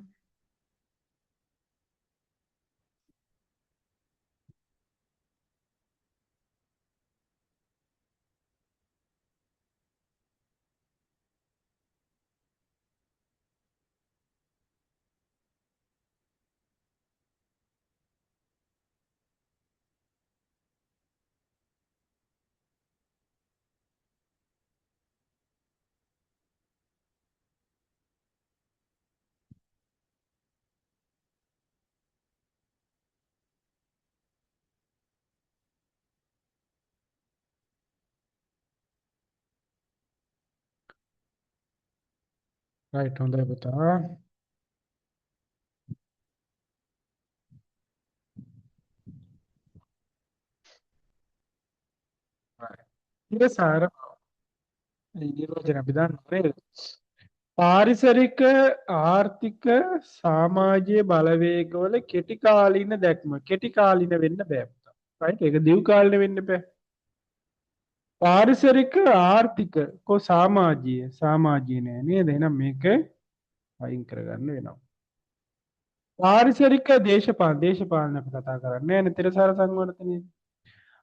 රයිට් හොඳයි පුතා. ඉරසාර නිරෝධන අපි දන්නවා නේද? පාරිසරික ආර්ථික සමාජීය බලවේගවල කෙටි කාලීන දැක්ම කෙටි කාලීන වෙන්න බෑ පුතා. රයිට් ඒක දීර්ඝ කාලීන වෙන්න බෑ. පාරිසරික ආර්ථික සමාජීය නෑ නේද? එහෙනම් මේක අයින් කරගන්න වෙනවා. පාරිසරික දේශපාලන අපි කතා කරන්නේ නෑනේ තිරසාර සංවර්ධනයේ.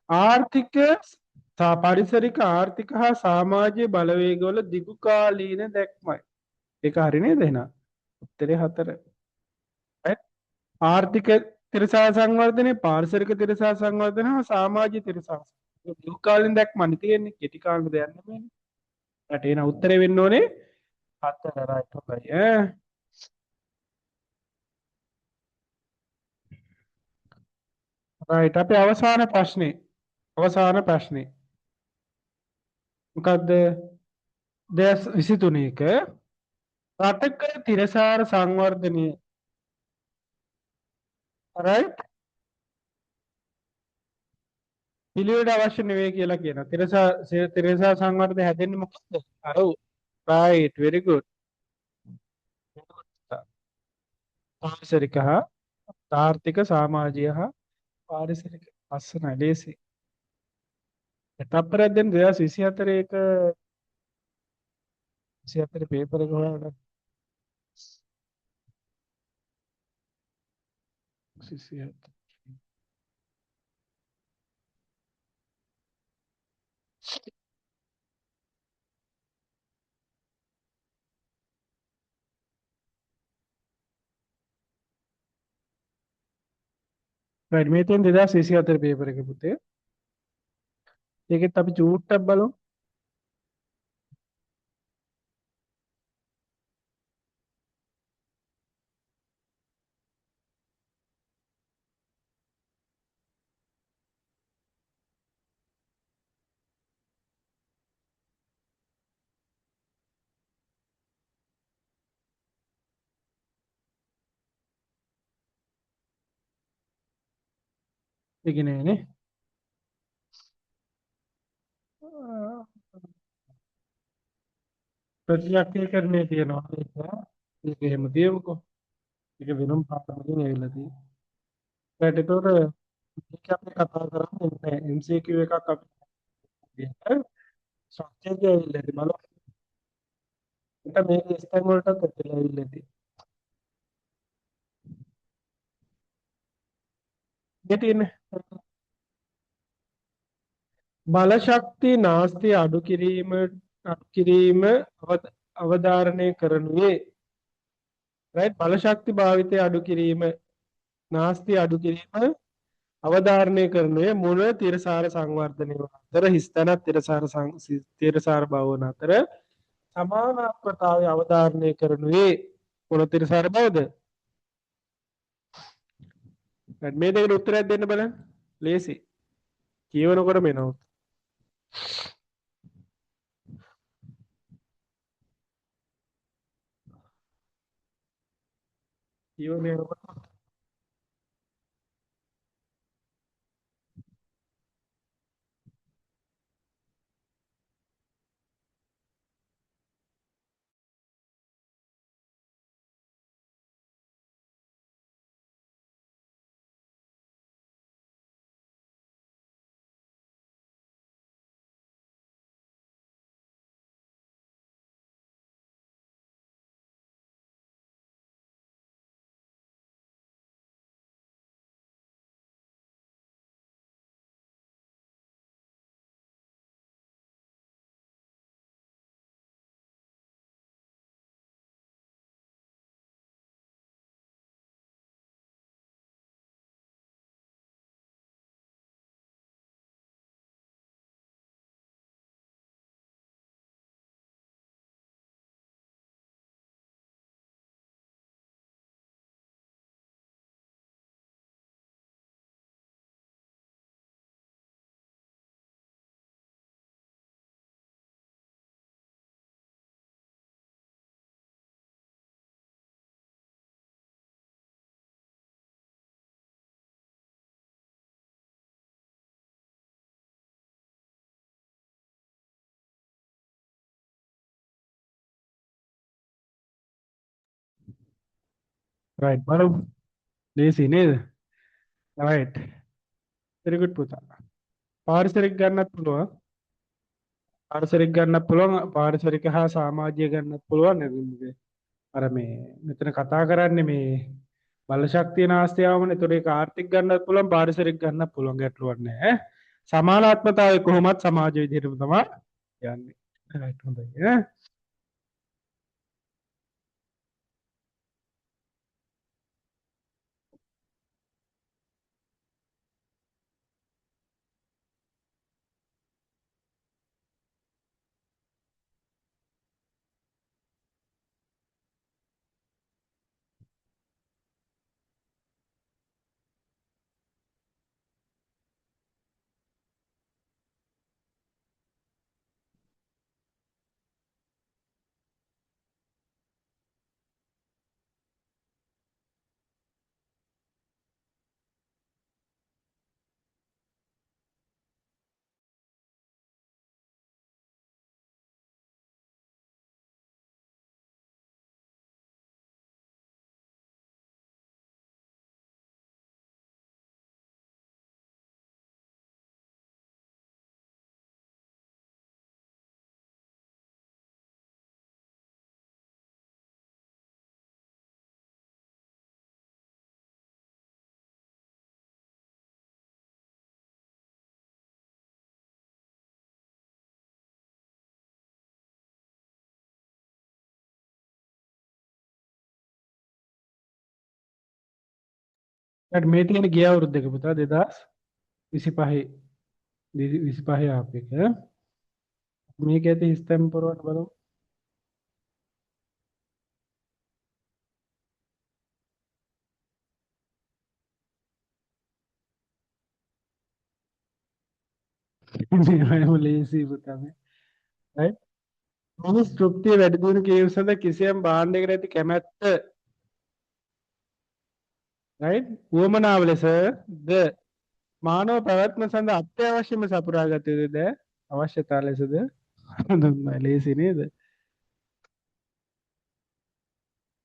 ආර්ථික පාරිසරික ආර්ථික හා සමාජීය බලවේගවල දිගුකාලීන දැක්මයි. ඒක හරි නේද එහෙනම්? උත්තරේ 4. right? ආර්ථික තිරසා සංවර්ධනය, පාරිසරික තිරසා සංවර්ධනය හා සමාජීය තිරසා සංවර්ධනය. දිගුකාලීන දැක්මක් තියෙන්නේ. කෙටි කාලෙ දෙයක් නෙමෙයි. රට එහෙනම් උත්තරේ වෙන්න ඕනේ 4. right හොඳයි ඈ. right අපේ අවසාන ප්‍රශ්නේ. අවසාන ප්‍රශ්නේ. මොකද්ද? 2023ක රටක තිරසාර සංවර්ධනය right පිළිවෙලට අවශ්‍ය නෙවෙයි කියලා කියනවා. තිරසා සංවර්ධනය හැදෙන්නේ මොකක්ද? ඔව් right very good. පාරිසරික හා ආර්ථික සමාජීය හා පාරිසරික ලස්සනයි ලේසි. තත්පරයක් දෙන්න 2024 එක 24 පේපර් එක හොයාගන්න. 24. right මේ තියෙන 2024 පේපර් එක පුතේ. ඒකෙත් අපි චූට්ටක් බලමු. ඒක නෑනේ. ප්‍රතිචක්‍රීකරණය තියෙනවා. ඒක එහෙම තියමුකෝ. ඒක වෙනම පාඩමකින් ඇවිල්ලා තියෙනවා. right එතකොට මේක අපි කතා කරන්නේ MCQ එකක් අපි ස්ට්‍රක්චර් එක ඇවිල්ලා තියෙනවා. බලන්න. ඒක මේක ස්ටැන් වලටත් ඇතුළේ ඇවිල්ලා තියෙනවා. මේ තියෙන්නේ බලශක්ති නාස්තිය අඩු කිරීම අවධාරණය කරනුයේ right බලශක්ති භාවිතය අඩු කිරීම නාස්තිය අඩු කිරීම අවධාරණය කරනුයේ මොන තිරසාර සංවර්ධනය වන අතර හිස්තැනත් තිරසාර බව වන අතර සමානාත්මතාවය අවධාරණය කරනුයේ මොන තිරසාර බවද? right මේ දෙකට උත්තරයක් දෙන්න බලන්න. ලේසි. කියවනකොට මෙනවා. කියවනකොට right බලමු ලේසි නේද right very good පුතා පාරිසරික ගන්නත් පුළුවන් පාරිසරික ගන්නත් පුළුවන් පාරිසරික හා සමාජීය ගන්නත් පුළුවන් නේද අර මේ මෙතන කතා කරන්නේ මේ බල ශක්තිය නාස්තියාවනේ ඒතකොට ඒක ආර්ථික ගන්නත් පුළුවන් පාරිසරික ගන්නත් පුළුවන් ගැටලුවක් නැහැ සමානාත්මතාවය කොහොමත් සමාජ විදිහටම තමයි යන්නේ right හොඳයි ඈ ඊට මේ තියෙන ගිය අවුරුද්දක පුතා 2025 25 ආපු එක මේක ඇති හිස්තැන් පුරවන්න බලමු මේවම ලේසි පුතා මේ right මිනිස් තෘප්තිය වැඩි දියුණු කිරීම සඳහා කිසියම් භාණ්ඩයකට ඇති කැමැත්ත right වුවමනාව ලෙසද මානව පැවැත්ම සඳහා අත්‍යවශ්‍යම සපුරා ගත යුතුද අවශ්‍යතා ලෙසද හඳුන්වයි ලේසි නේද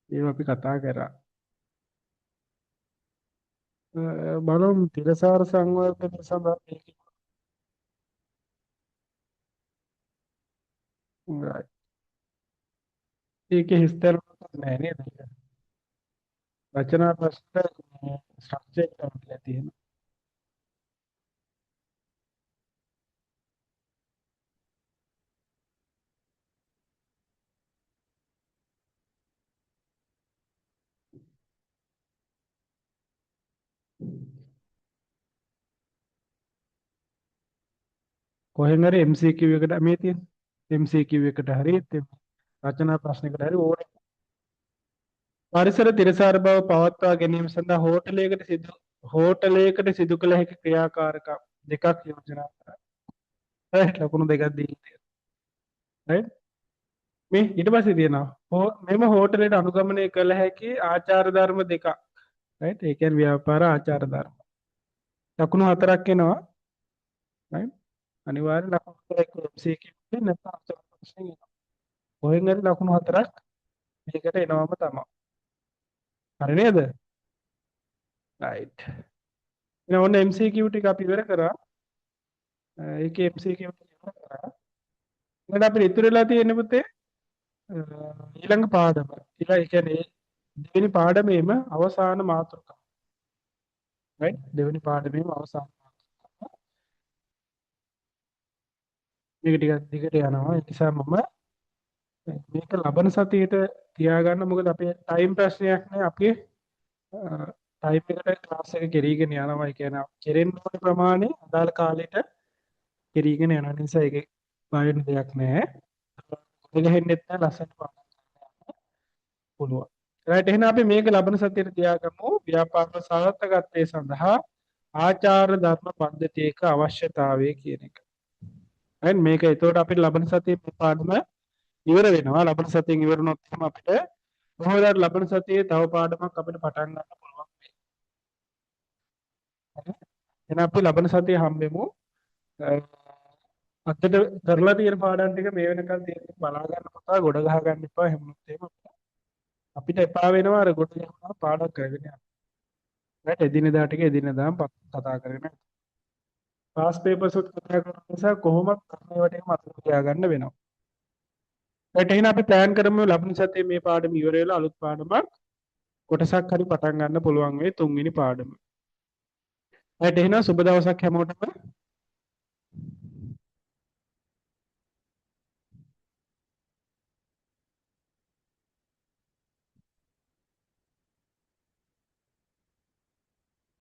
ඒව අපි කතා කරා බලමු තිරසාර සංවර්ධනය සඳහා right. ඒකේ හිස්තැන නෑ නේද රචනා ප්‍රශ්න ස්ට්‍රක්චර් එක අපිට තියෙනවා කොහෙන් හරි MCQ එකට මේ තියෙන MCQ එකට හරි රචනා ප්‍රශ්නයකට හරි ඕනේ පරිසර තිරසාර බව පවත්වා ගැනීම සඳහා හෝටලයකට සිදු කළ හැකි ක්‍රියාකාරකම් දෙකක් යෝජනා කරා. right ලකුණු දෙකක් දීලා තියෙනවා. right මේ ඊට පස්සේ තියෙනවා මෙම හෝටලයට අනුගමනය කළ හැකි ආචාර ධර්ම දෙකක්. right ඒ කියන්නේ ව්‍යාපාර ආචාර ධර්ම. ලකුණු හතරක් එනවා. right අනිවාර්ය ලකුණු හතරක් MCQ එකේ නැත්නම් ආචාර ප්‍රශ්නේ එනවා. කොහෙන් හරි ලකුණු හතරක් මේකට එනවම තමයි. හරි නේද? right එහෙනම් ඔන්න MCQ ටික අපි ඉවර කරා. ඒකේ MCQ ටික ඉවර කරා. ඊට අපිට ඉතුරු වෙලා තියෙන්නේ පුතේ ඊළඟ පාඩම. ඊළඟ ඒ කියන්නේ දෙවෙනි පාඩමේම අවසාන මාතෘකාව. right දෙවෙනි පාඩමේම අවසාන මාතෘකාව. මේක ටිකක් දිගට යනවා. ඒ නිසා මම මේක ලබන සතියේට තියාගන්න මොකද අපේ ටයිම් ප්‍රශ්නයක් නෑ අපේ ටයිම් එකට ක්ලාස් එක ගෙරීගෙන යනවා. ඒ කියන්නේ කෙරෙන්න ඕන ප්‍රමාණය අදාළ කාලෙට ගෙරීගෙන යන නිසා ඒකේ බය වෙන දෙයක් නෑ. ගහෙන්නෙත් නෑ ලස්සනට පාඩම් කරන්න පුළුවන්. right එහෙනම් අපි මේක ලබන සතියේට තියාගමු. ව්‍යාපාර සාර්ථකත්වයේ සඳහා ආචාර ධර්ම පද්ධතියක අවශ්‍යතාවය කියන එක. right මේක එතකොට අපිට ලබන සතියේ මේ පාඩම ඉවර වෙනවා. ලබන සතියෙන් ඉවර වුණොත් එහෙනම් අපිට කොහොමද ලබන සතියේ තව පාඩමක් අපිට පටන් ගන්න පුළුවන් වෙයි. හරි? එහෙනම් අපි ලබන සතියේ හම්බෙමු. අතට කරලා තියෙන පාඩම් ටික මේ වෙනකල් තියෙන බලා ගන්න පුතා ගොඩ ගහ ගන්න එපා. එහෙම වුණොත් එහෙම අපිට එපා වෙනවා අර කොට යනවා පාඩම් කරගෙන යන්න. රයිට් එදිනෙදා ටික එදිනෙදාම කතා කරගෙන යන්න. පාස් පේපර්ස් උත් කතා කරන නිසා කොහොමද මේවට එහෙම අතුරු තියාගන්න වෙනවා. රයිට් එහෙනම් අපි ප්ලෑන් කරමු ලබන සතියේ මේ පාඩම ඉවර වෙලා අලුත් පාඩමක් කොටසක් හරි පටන් ගන්න පුළුවන් වෙයි තුන්වෙනි පාඩම. රයිට් එහෙනම් සුබ දවසක් හැමෝටම.